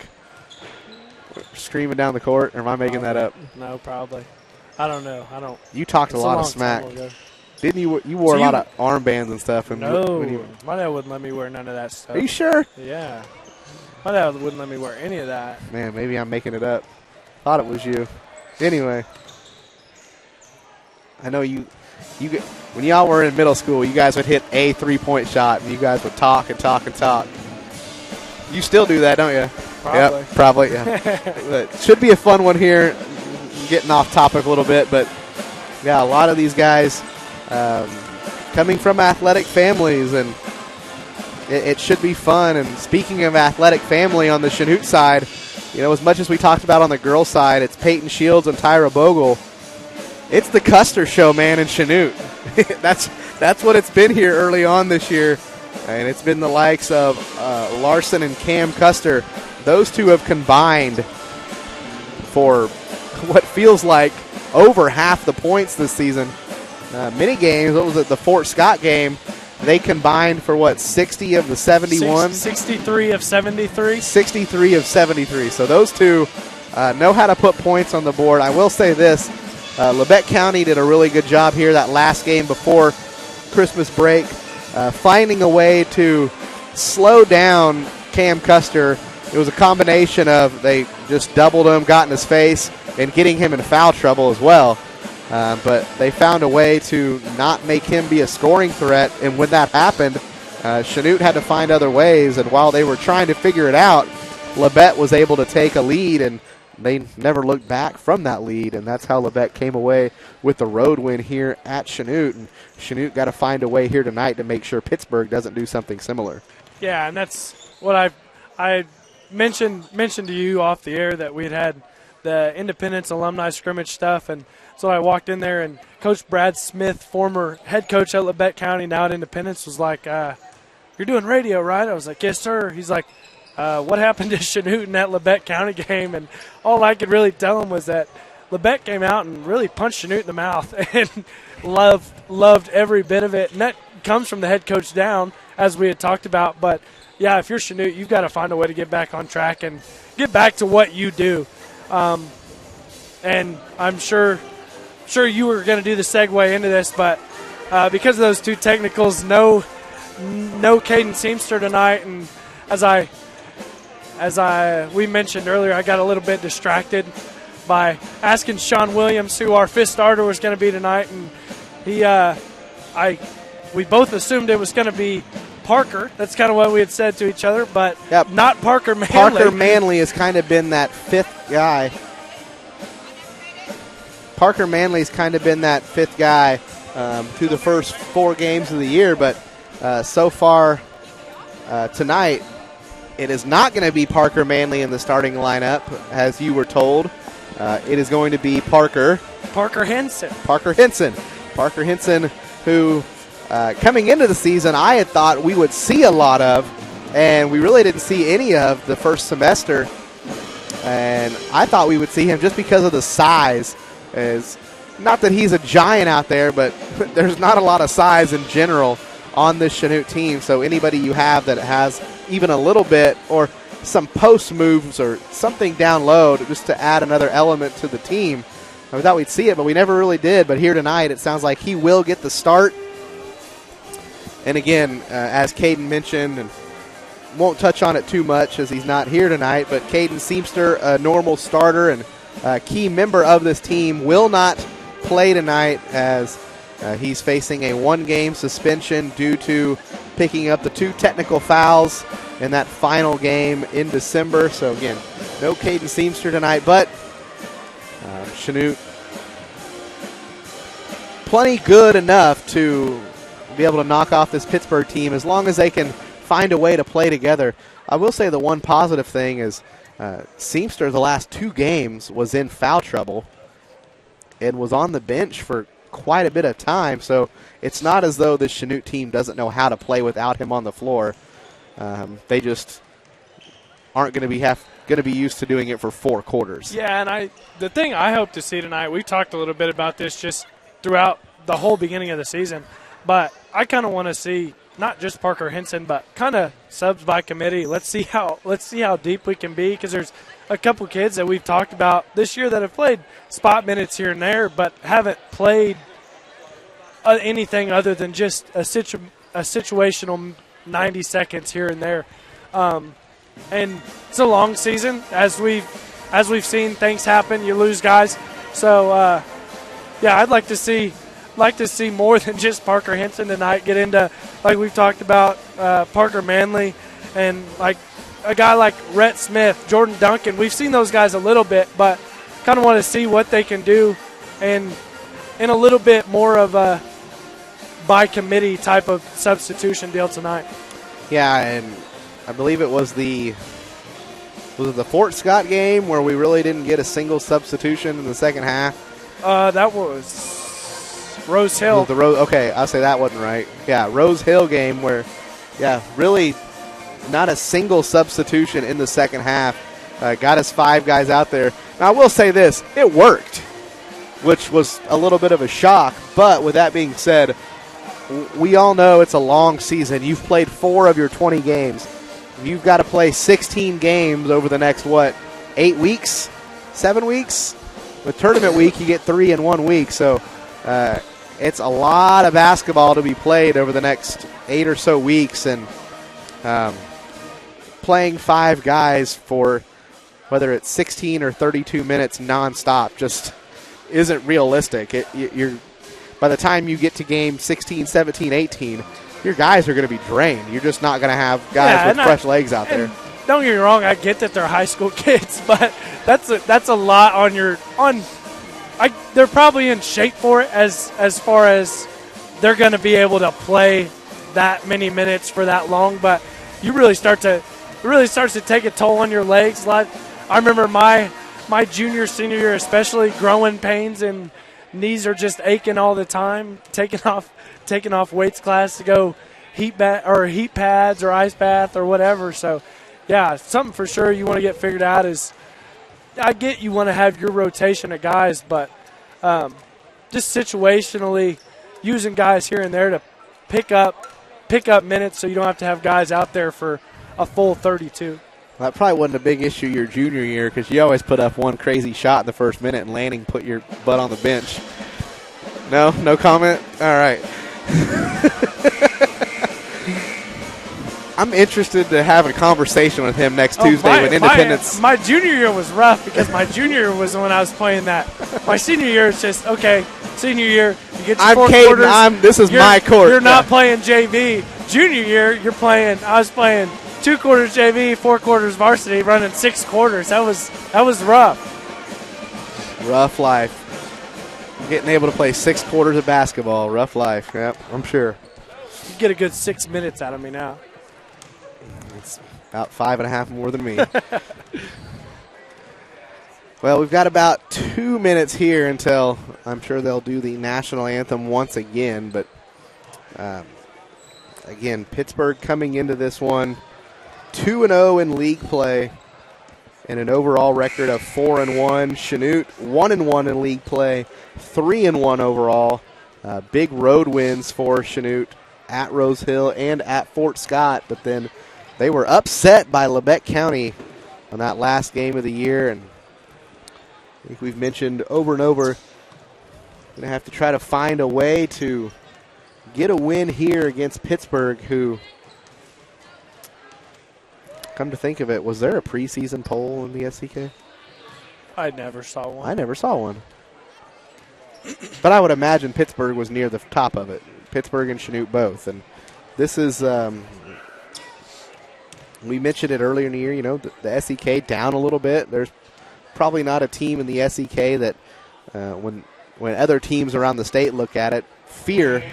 screaming down the court? Or am I making that up? No, probably. I don't know. You talked a lot of smack. Didn't you? You wore a lot of armbands and stuff. And no, my dad wouldn't let me wear none of that stuff. Are you sure? Yeah. My dad wouldn't let me wear any of that. Man, maybe I'm making it up. Thought it was you. Anyway, I know you when y'all were in middle school, you guys would hit a 3-point shot, and you guys would talk and talk and talk. You still do that, don't you? Probably. Yep, probably, yeah. But should be a fun one here. Getting off topic a little bit, but, yeah, a lot of these guys coming from athletic families, and it should be fun. And speaking of athletic family on the Chanute side, as much as we talked about on the girls' side, it's Peyton Shields and Tyra Bogle. It's the Custer show, man, in Chanute. That's what it's been here early on this year. And it's been the likes of Larson and Cam Custer. Those two have combined for what feels like over half the points this season. Many games, what was it, the Fort Scott game, they combined for 60 of the 71? 63 of 73. 63 of 73. So those two know how to put points on the board. I will say this. Labette County did a really good job here that last game before Christmas break, finding a way to slow down Cam Custer. It was a combination of they just doubled him, got in his face, and getting him in foul trouble as well. But they found a way to not make him be a scoring threat, and when that happened, Chanute had to find other ways, and while they were trying to figure it out, Labette was able to take a lead, and they never looked back from that lead, and that's how Labette came away with the road win here at Chanute. And Chanute got to find a way here tonight to make sure Pittsburg doesn't do something similar. Yeah, and that's what I mentioned to you off the air, that we had the Independence alumni scrimmage stuff, and so I walked in there, and Coach Brad Smith, former head coach at Labette County, now at Independence, was like, "You're doing radio, right?" I was like, "Yes, sir." He's like, "What happened to Chanute in that Labette County game?" And all I could really tell him was that Labette came out and really punched Chanute in the mouth and loved every bit of it. And that comes from the head coach down, as we had talked about. But, yeah, if you're Chanute, you've got to find a way to get back on track and get back to what you do. And I'm sure you were going to do the segue into this, but because of those two technicals, no Caden Seamster tonight. And as we mentioned earlier, I got a little bit distracted by asking Sean Williams who our fifth starter was going to be tonight, and we both assumed it was going to be Parker. That's kind of what we had said to each other, but not Parker Manley. Parker Manley has kind of been that fifth guy. Parker Manley's kind of been that fifth guy through the first 4 games of the year, but so far tonight, it is not going to be Parker Manley in the starting lineup, as you were told. It is going to be Parker Henson. Parker Henson, who coming into the season I had thought we would see a lot of, and we really didn't see any of the first semester. And I thought we would see him just because of the size. Not that he's a giant out there, but there's not a lot of size in general on this Chanute team. So anybody you have that has even a little bit or some post moves or something down low just to add another element to the team, I thought we'd see it, but we never really did. But here tonight, it sounds like he will get the start. And again, as Caden mentioned, and won't touch on it too much as he's not here tonight, but Caden Seamster, a normal starter and a key member of this team, will not play tonight as he's facing a one-game suspension due to picking up the 2 technical fouls in that final game in December. So again, no Caden Seamster tonight, but Chanute plenty good enough to be able to knock off this Pittsburg team as long as they can find a way to play together. I will say the one positive thing is Seamster the last 2 games was in foul trouble and was on the bench for quite a bit of time. So it's not as though this Chanute team doesn't know how to play without him on the floor. They just aren't going to be used to doing it for 4 quarters. Yeah, and the thing I hope to see tonight, we talked a little bit about this just throughout the whole beginning of the season, but I kind of want to see not just Parker Henson, but kind of subs by committee. Let's see how deep we can be, because there's a couple kids that we've talked about this year that have played spot minutes here and there, but haven't played anything other than just a situational 90 seconds here and there. And it's a long season, as we've seen. Things happen, you lose guys. So yeah, I'd like to see more than just Parker Henson tonight. Get into, like we've talked about, Parker Manley, and like a guy like Rhett Smith, Jordan Duncan. We've seen those guys a little bit, but kind of want to see what they can do, and in a little bit more of a by committee type of substitution deal tonight. Yeah, and I believe it was the Fort Scott game where we really didn't get a single substitution in the second half. That was Rose Hill. Okay, I'll say that wasn't right. Yeah, Rose Hill game where, yeah, really not a single substitution in the second half. Got us 5 guys out there. Now, I will say this, it worked, which was a little bit of a shock. But with that being said, we all know it's a long season. You've played 4 of your 20 games. You've got to play 16 games over the next, 8 weeks? 7 weeks? With tournament week, you get 3 in 1 week. So it's a lot of basketball to be played over the next 8 or so weeks. And playing 5 guys for whether it's 16 or 32 minutes nonstop just isn't realistic. By the time you get to game 16, 17, 18, your guys are going to be drained. You're just not going to have guys with fresh legs out there. Don't get me wrong, I get that they're high school kids, but that's a lot on. They're probably in shape for it as far as they're going to be able to play that many minutes for that long. But it really starts to take a toll on your legs. I remember my junior, senior year, especially, growing pains and knees are just aching all the time. Taking off weights class to go heat pads or ice bath or whatever. So, yeah, something for sure you want to get figured out is, I get you want to have your rotation of guys, but just situationally using guys here and there to pick up minutes so you don't have to have guys out there for a full 32. Well, that probably wasn't a big issue your junior year because you always put up one crazy shot in the first minute and Lanning put your butt on the bench. No comment? All right. I'm interested to have a conversation with him next Tuesday with Independence. My junior year was rough because my junior year was when I was playing that. My senior year is just, okay, senior year, you get your 4 quarters. This is my court. You're not playing JV. Junior year, I was playing 2 quarters JV, 4 quarters varsity, running 6 quarters. That was rough. Rough life. Getting able to play 6 quarters of basketball. Rough life. Yep, I'm sure. You get a good 6 minutes out of me now. About 5.5 more than me. Well, we've got about 2 minutes here until I'm sure they'll do the national anthem once again. But, again, Pittsburg coming into this one 2-0 in league play and an overall record of 4-1. Chanute 1-1 in league play, 3-1 overall. Big road wins for Chanute at Rose Hill and at Fort Scott. But then they were upset by Lebec County on that last game of the year. And I think we've mentioned over and over, going to have to try to find a way to get a win here against Pittsburg, who, come to think of it, was there a preseason poll in the SEK? I never saw one. I never saw one. But I would imagine Pittsburg was near the top of it. Pittsburg and Chanute both. And this is, we mentioned it earlier in the year, the SEK down a little bit. There's probably not a team in the SEK that when other teams around the state look at it, fear.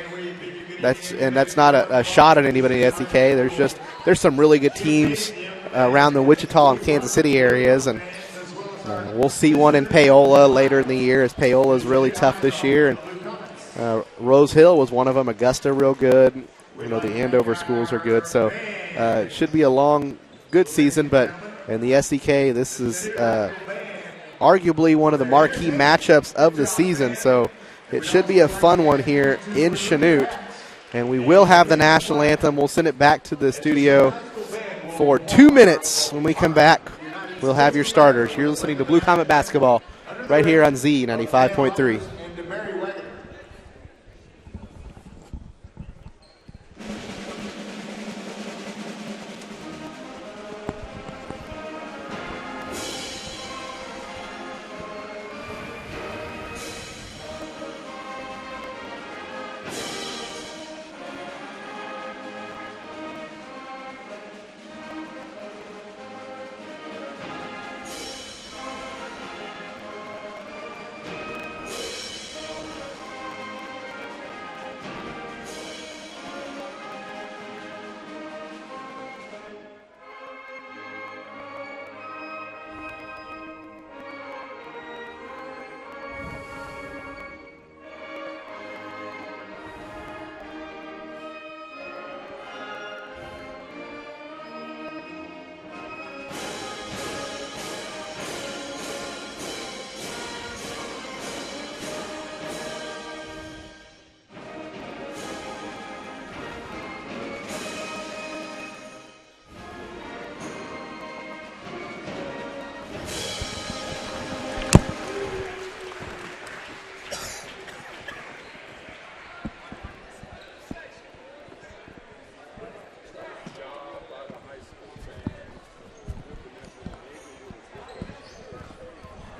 That's not a shot at anybody in the SEK. There's some really good teams around the Wichita and Kansas City areas, and we'll see one in Paola later in the year, as Paola is really tough this year. And Rose Hill was one of them. Augusta real good. The Andover schools are good. So it should be a long, good season. But in the SEK, this is arguably one of the marquee matchups of the season. So it should be a fun one here in Chanute. And we will have the national anthem. We'll send it back to the studio for 2 minutes. When we come back, we'll have your starters. You're listening to Blue Comet Basketball right here on Z 95.3.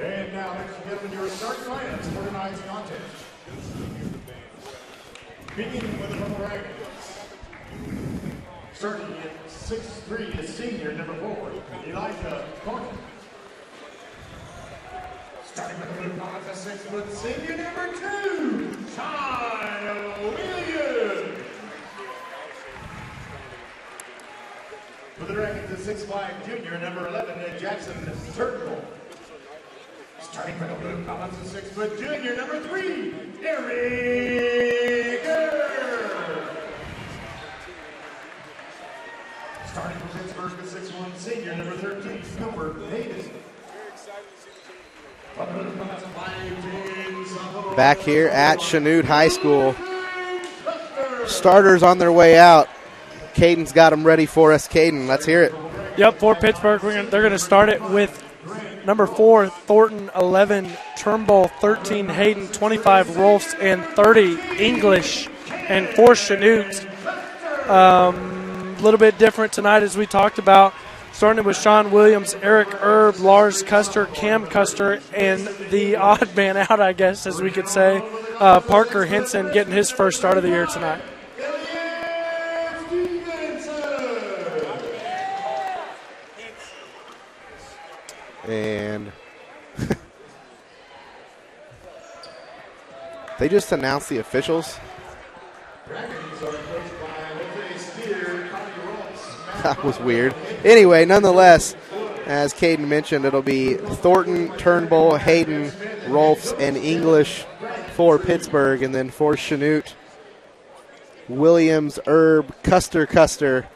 And now, ladies and gentlemen, your starting lineups for tonight's contest. Beginning with the Purple Dragons. Starting at 6'3", the senior, number 4, Elijah Thornton. Starting with the Blue Comets, a 6-foot senior, number 2, Ty Williams. For the Dragons, a 6'5", junior, number 11, Jackson Turtle. Starting for the Blue Comets, a 6-foot junior, number 3, Eric Erb. Starting for Pittsburg, the 6'1", senior, number 13, Cooper Davis. Back here at Chanute High School. Starters on their way out. Caden's got them ready for us. Caden, let's hear it. Yep, for Pittsburgh, they're going to start it with number 4, Thornton, 11, Turnbull, 13, Hayden, 25, Rolfs, and 30, English. And for Chanute, a little bit different tonight, as we talked about. Starting with Sean Williams, Eric Erb, Lars Custer, Cam Custer, and the odd man out, I guess, as we could say, Parker Henson getting his first start of the year tonight. And they just announced the officials. That was weird. Anyway, nonetheless, as Caden mentioned, it'll be Thornton, Turnbull, Hayden, Rolfs, and English for Pittsburg. And then for Chanute, Williams, Erb, Custer,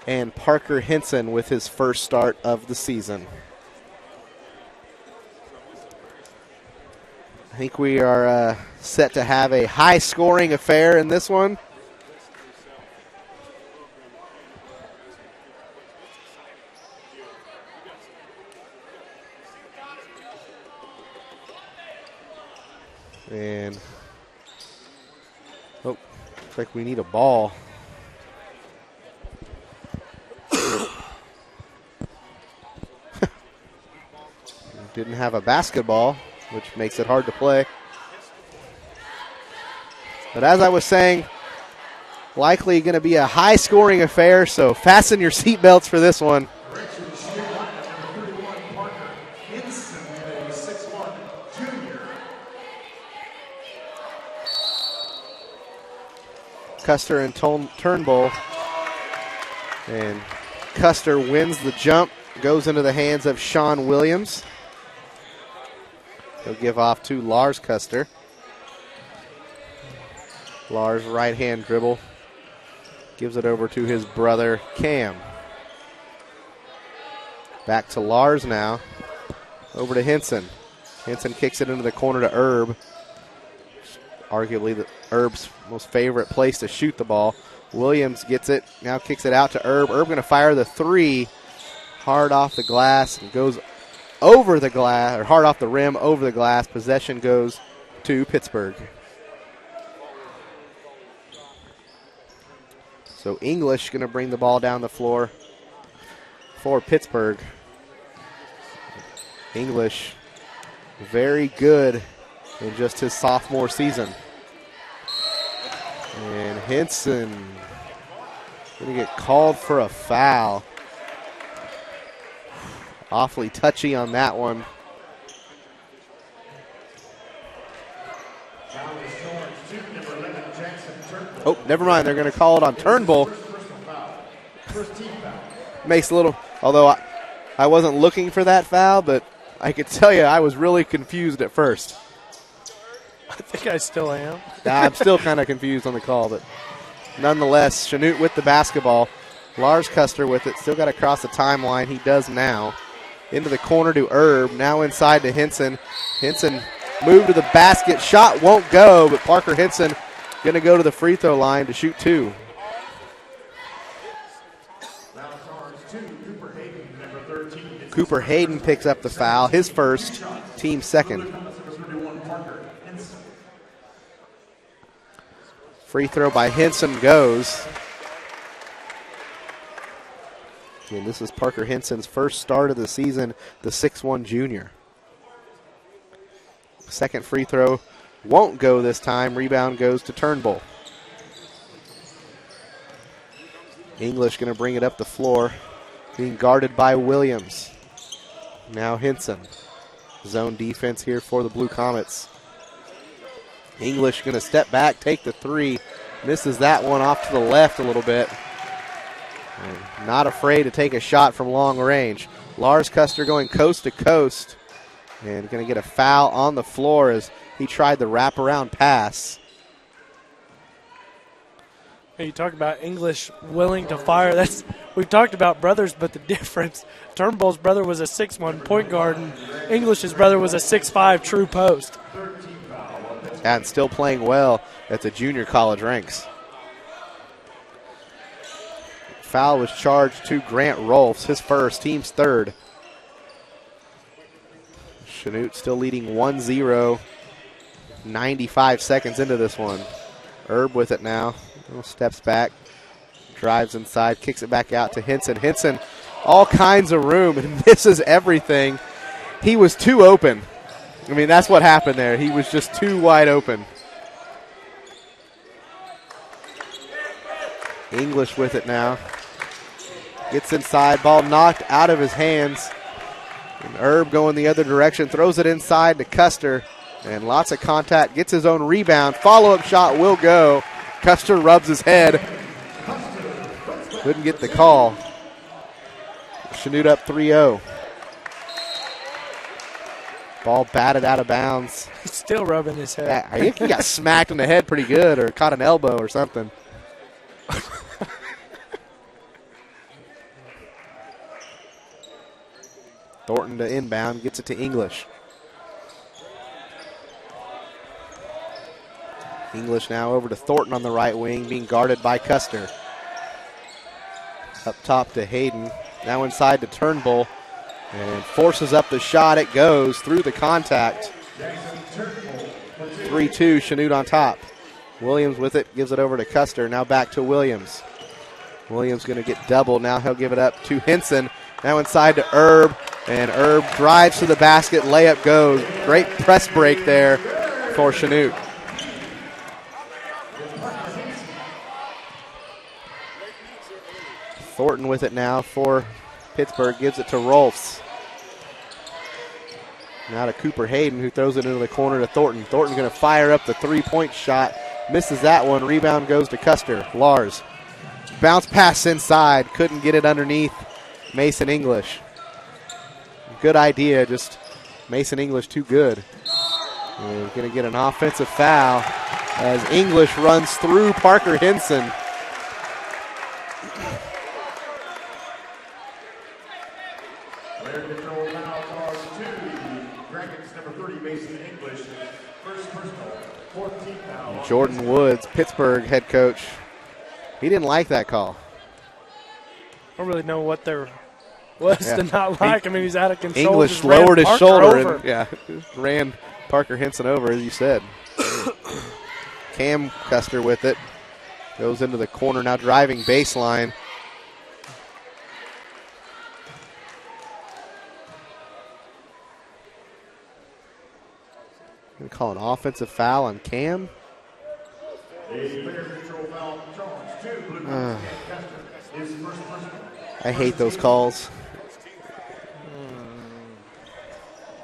and Parker Henson with his first start of the season. I think we are set to have a high-scoring affair in this one. And, looks like we need a ball. Didn't have a basketball, which makes it hard to play. But as I was saying, likely going to be a high-scoring affair, so fasten your seatbelts for this one. Custer and Turnbull. And Custer wins the jump, goes into the hands of Sean Williams. He'll give off to Lars Custer. Lars right-hand dribble. Gives it over to his brother Cam. Back to Lars now. Over to Henson. Henson kicks it into the corner to Erb. Arguably Erb's most favorite place to shoot the ball. Williams gets it, now kicks it out to Erb. Erb going to fire the three. Hard off the glass and goes over the glass, or hard off the rim, over the glass. Possession goes to Pittsburg. So English going to bring the ball down the floor for Pittsburg. English very good in just his sophomore season. And Henson going to get called for a foul. Awfully touchy on that one. Oh, never mind. They're going to call it on Turnbull. Makes a little, although I wasn't looking for that foul, but I could tell you I was really confused at first. I think I still am. I'm still kind of confused on the call, but nonetheless, Chanute with the basketball. Lars Custer with it. Still got to cross the timeline. He does now. Into the corner to Erb. Now inside to Henson. Henson moved to the basket. Shot won't go, but Parker Henson going to go to the free throw line to shoot two. Cooper Hayden picks up the foul. His first, team second. Free throw by Henson goes. And this is Parker Henson's first start of the season, the 6'1 junior. Second free throw won't go this time. Rebound goes to Turnbull. English going to bring it up the floor, being guarded by Williams. Now Henson. Zone defense here for the Blue Comets. English going to step back, take the three. Misses that one off to the left a little bit. And not afraid to take a shot from long range. Lars Custer going coast to coast. And going to get a foul on the floor as he tried the wraparound pass. Hey, you talk about English willing to fire. We've talked about brothers, but the difference, Turnbull's brother was a 6'1 point guard, and English's brother was a 6'5 true post. And still playing well at the junior college ranks. Foul was charged to Grant Rolfs, his first, team's third. Chanute still leading 1-0, 95 seconds into this one. Erb with it now, steps back, drives inside, kicks it back out to Henson. Henson, all kinds of room and misses everything. He was too open. I mean, that's what happened there. He was just too wide open. English with it now. Gets inside, ball knocked out of his hands. And Erb going the other direction, throws it inside to Custer. And lots of contact, gets his own rebound. Follow-up shot will go. Custer rubs his head. Couldn't get the call. Chanute up 3-0. Ball batted out of bounds. He's still rubbing his head. I think he got smacked in the head pretty good or caught an elbow or something. Thornton to inbound, gets it to English. English now over to Thornton on the right wing, being guarded by Custer. Up top to Hayden. Now inside to Turnbull. And forces up the shot. It goes through the contact. 3-2, Chanute on top. Williams with it, gives it over to Custer. Now back to Williams. Williams going to get doubled. Now he'll give it up to Henson. Now inside to Erb. And Erb drives to the basket. Layup goes. Great press break there for Chanute. Thornton with it now for Pittsburgh. Gives it to Rolfs. Now to Cooper Hayden, who throws it into the corner to Thornton. Thornton's going to fire up the three-point shot. Misses that one. Rebound goes to Custer. Lars. Bounce pass inside. Couldn't get it underneath Mason English. Good idea. Just Mason English too good. We're going to get an offensive foul as English runs through Parker Henson. Jordan Woods, Pittsburgh head coach, he didn't like that call. I don't really know what there was to not like. I mean, he's out of control. English lowered his shoulder and ran Parker Henson over, as you said. Cam Custer with it. Goes into the corner, now driving baseline. Going to call an offensive foul on Cam. I hate those calls.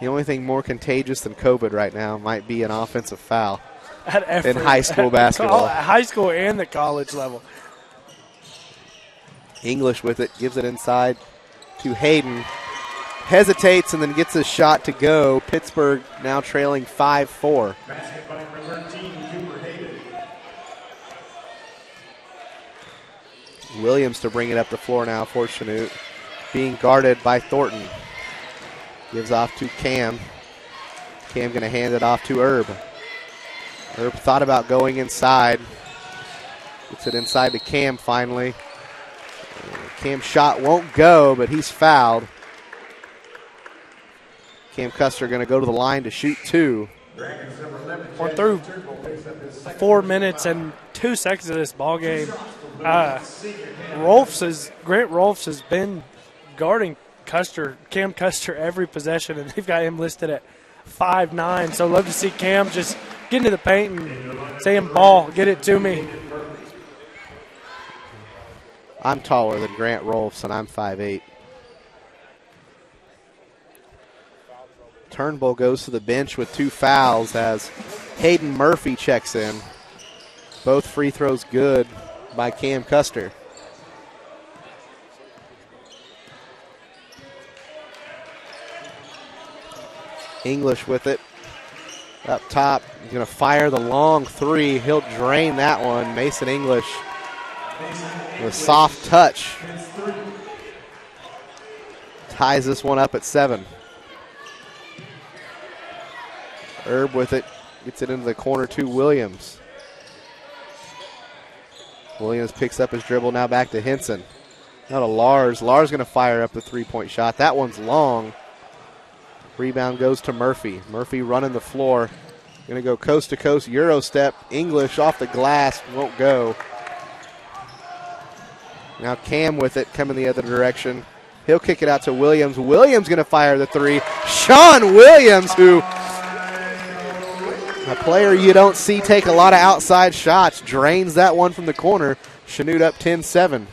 The only thing more contagious than COVID right now might be an offensive foul in high school basketball. High school and the college level. English with it, gives it inside to Hayden. Hesitates and then gets a shot to go. Pittsburgh now trailing 5-4. Williams to bring it up the floor now for Chanute. Being guarded by Thornton. Gives off to Cam. Cam going to hand it off to Erb. Erb thought about going inside. Gets it inside to Cam finally. Cam's shot won't go, but he's fouled. Cam Custer going to go to the line to shoot two. We're through 4 minutes and 2 seconds of this ball game. Grant Rolfs has been guarding Cam Custer every possession, and they've got him listed at 5'9". So love to see Cam just get into the paint and say him, ball, get it to me. I'm taller than Grant Rolfs, and I'm 5'8". Turnbull goes to the bench with 2 fouls as Hayden Murphy checks in. Both free throws good by Cam Custer. English with it. Up top, he's going to fire the long three. He'll drain that one. Mason English with a soft touch. Ties this one up at 7. Erb with it. Gets it into the corner to Williams. Williams picks up his dribble, now back to Henson. Now to Lars. Lars going to fire up the three-point shot. That one's long. Rebound goes to Murphy. Murphy running the floor. Going to go coast-to-coast Euro step. English off the glass. Won't go. Now Cam with it, coming the other direction. He'll kick it out to Williams. Williams going to fire the three. Sean Williams, who a player you don't see take a lot of outside shots, drains that one from the corner. Chanute up 10-7.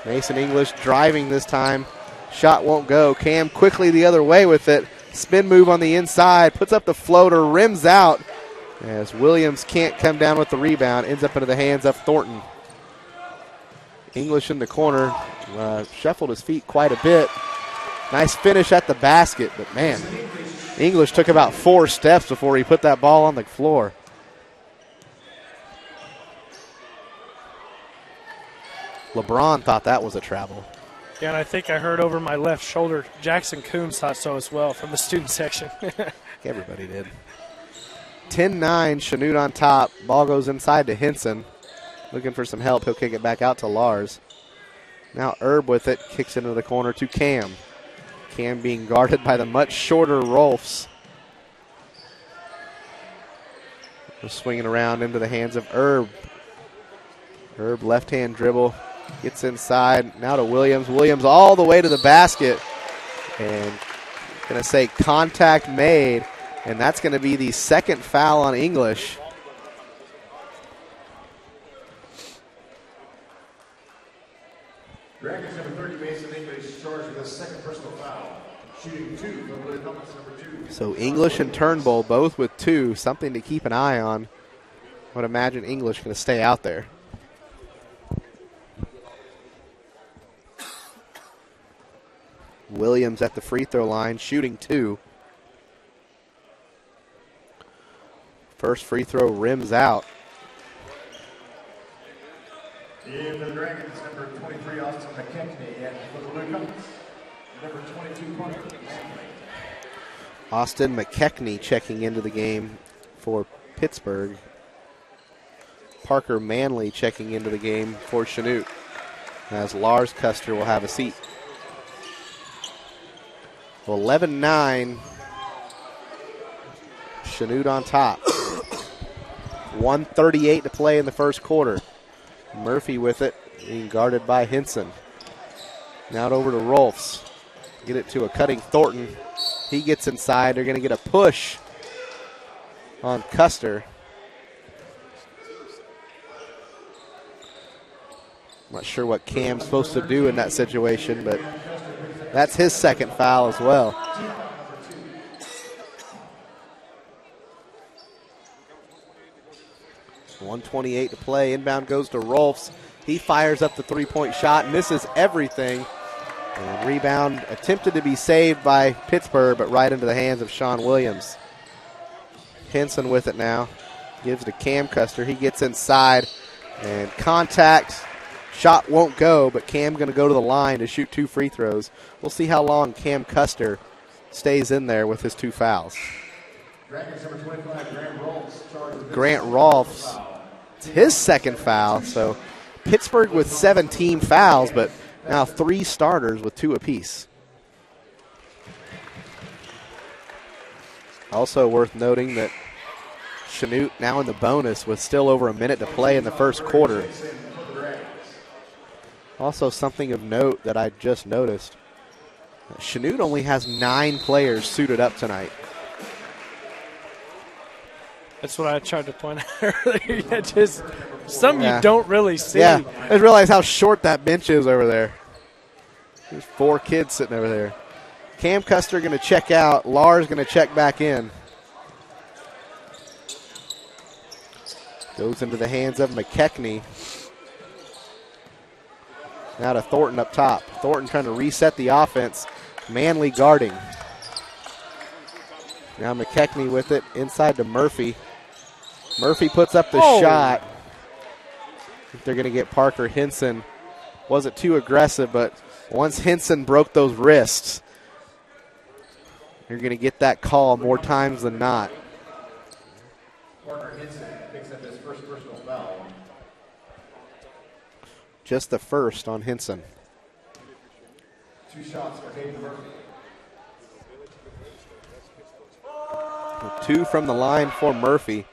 Mason English driving this time. Shot won't go. Cam quickly the other way with it. Spin move on the inside. Puts up the floater. Rims out. As Williams can't come down with the rebound, ends up into the hands of Thornton. English in the corner, shuffled his feet quite a bit. Nice finish at the basket, but man, English took about 4 steps before he put that ball on the floor. LeBron thought that was a travel. Yeah, and I think I heard over my left shoulder, Jackson Coombs thought so as well from the student section. Everybody did. 10-9, Chanute on top. Ball goes inside to Henson. Looking for some help. He'll kick it back out to Lars. Now Erb with it. Kicks into the corner to Cam. Cam being guarded by the much shorter Rolfs. Swinging around into the hands of Erb. Erb left-hand dribble. Gets inside. Now to Williams. Williams all the way to the basket. And going to say contact made. And that's going to be the second foul on English. Dragons number 30, Mason English, charged with a second personal foul. Shooting 2 from Blue Helmets number 2. So English and Turnbull both with 2. Something to keep an eye on. I would imagine English going to stay out there. Williams at the free throw line, shooting 2. First free throw rims out. In the Dragons, number 23, Austin McKechnie, and for the Blue Helmets, number 22, Parker Manley. Austin McKechnie checking into the game for Pittsburg. Parker Manley checking into the game for Chanute, as Lars Custer will have a seat. Well, 11-9, Chanute on top. 1:38 to play in the first quarter. Murphy with it, being guarded by Henson. Now over to Rolfs. Get it to a cutting Thornton. He gets inside. They're going to get a push on Custer. Not sure what Cam's supposed to do in that situation, but that's his second foul as well. .128 to play. Inbound goes to Rolfs. He fires up the three-point shot, misses everything. And rebound attempted to be saved by Pittsburgh, but right into the hands of Sean Williams. Henson with it now. Gives to Cam Custer. He gets inside and contact. Shot won't go, but Cam going to go to the line to shoot 2 free throws. We'll see how long Cam Custer stays in there with his 2 fouls. Dragons number 25, Grant Rolfs, charged with Grant Rolfs, it's his second foul. So Pittsburgh with 17 fouls, but now 3 starters with 2 apiece. Also worth noting that Chanute now in the bonus with still over a minute to play in the first quarter. Also something of note that I just noticed, Chanute only has 9 players suited up tonight. That's what I tried to point out earlier. Just some you don't really see. Yeah, I just realized how short that bench is over there. There's 4 kids sitting over there. Cam Custer going to check out. Lars going to check back in. Goes into the hands of McKechnie. Now to Thornton up top. Thornton trying to reset the offense. Manley guarding. Now McKechnie with it inside to Murphy. Murphy puts up the shot. I think they're going to get Parker Henson. Wasn't too aggressive, but once Henson broke those wrists, you're going to get that call more times than not. Parker Henson picks up his first personal foul. Just the first on Henson. 2 shots for Hayden Murphy. 2 from the line for Murphy.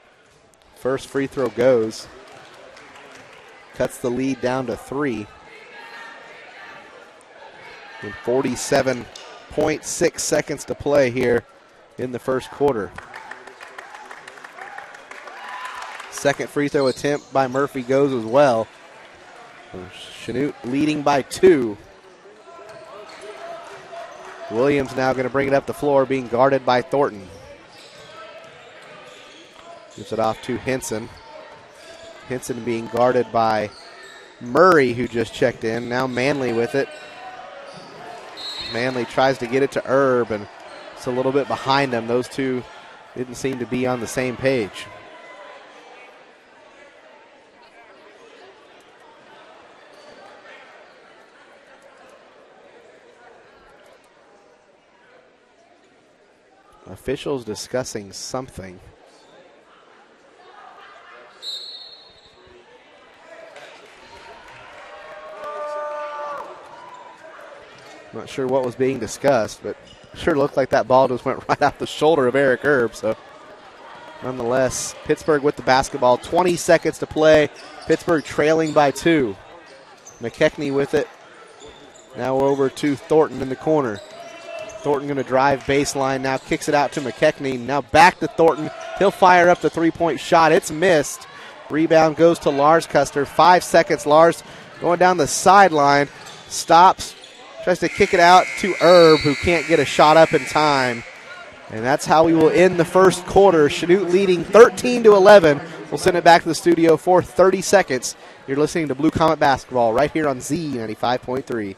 First free throw goes. Cuts the lead down to 3. And 47.6 seconds to play here in the first quarter. Second free throw attempt by Murphy goes as well. Chanute leading by 2. Williams now going to bring it up the floor, being guarded by Thornton. Gives it off to Henson. Henson being guarded by Murray, who just checked in. Now Manley with it. Manley tries to get it to Erb, and it's a little bit behind him. Those two didn't seem to be on the same page. Officials discussing something. Not sure what was being discussed, but sure looked like that ball just went right off the shoulder of Eric Erb. So, nonetheless, Pittsburgh with the basketball. 20 seconds to play. Pittsburgh trailing by 2. McKechnie with it. Now over to Thornton in the corner. Thornton going to drive baseline. Now kicks it out to McKechnie. Now back to Thornton. He'll fire up the three-point shot. It's missed. Rebound goes to Lars Custer. 5 seconds. Lars going down the sideline. Stops. Tries to kick it out to Erb, who can't get a shot up in time. And that's how we will end the first quarter. Chanute leading 13-11. We'll send it back to the studio for 30 seconds. You're listening to Blue Comet Basketball right here on Z95.3.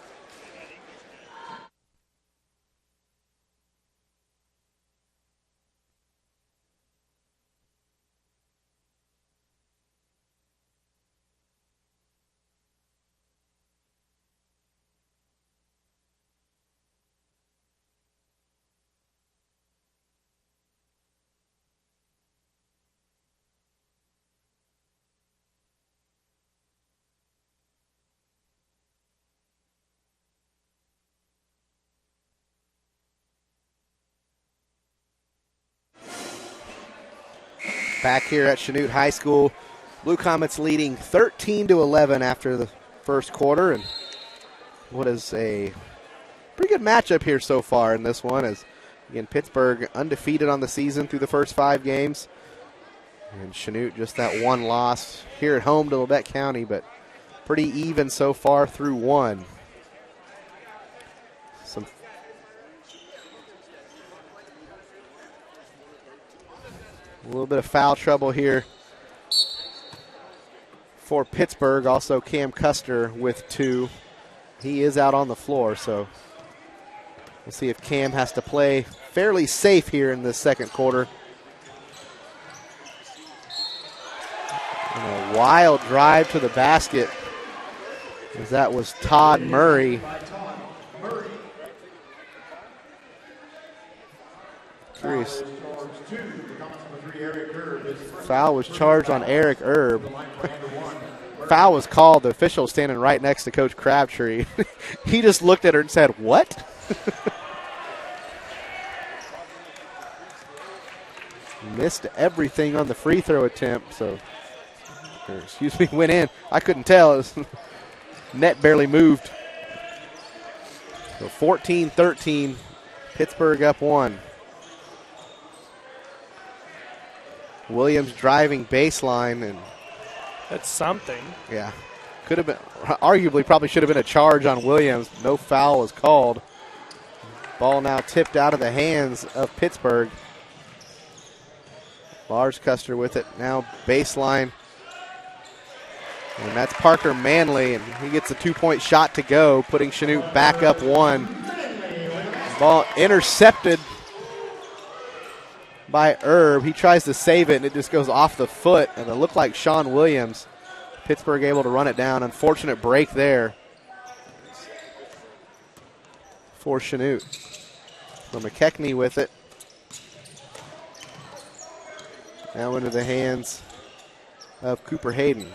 Back here at Chanute High School, Blue Comets leading 13-11 after the first quarter, and what is a pretty good matchup here so far in this one, as again Pittsburgh undefeated on the season through the first 5 games, and Chanute just that one loss here at home to Labette County, but pretty even so far through one. A little bit of foul trouble here for Pittsburgh. Also, Cam Custer with 2. He is out on the floor, so we'll see if Cam has to play fairly safe here in this second quarter. And a wild drive to the basket, as that was Todd Murray. Curious. Foul was charged on Eric Erb. Foul was called. The official standing right next to Coach Crabtree. He just looked at her and said, "What?" Missed everything on the free throw attempt. So, went in. I couldn't tell. Net barely moved. So 14-13. Pittsburgh up 1. Williams driving baseline, and that's something. Yeah, could have been, arguably probably should have been a charge on Williams. No foul was called. Ball now tipped out of the hands of Pittsburgh. Lars Custer with it, now baseline. And that's Parker Manley, and he gets a 2-point shot to go, putting Chanute back up 1. Ball intercepted by Erb. He tries to save it, and it just goes off the foot, and it looked like Sean Williams. Pittsburgh able to run it down. Unfortunate break there for Chanute. So McKechnie with it. Now into the hands of Cooper Hayden.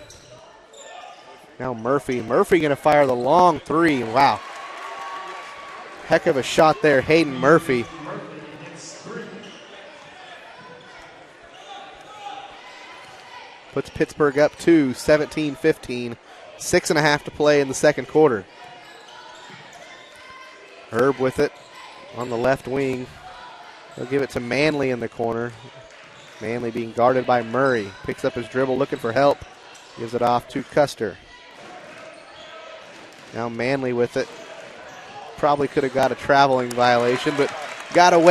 Now Murphy. Murphy going to fire the long 3. Wow. Heck of a shot there, Hayden Murphy. Puts Pittsburgh up 2, 17-15. 6.5 to play in the second quarter. Erb with it on the left wing. He'll give it to Manley in the corner. Manley being guarded by Murray. Picks up his dribble, looking for help. Gives it off to Custer. Now Manley with it. Probably could have got a traveling violation, but got away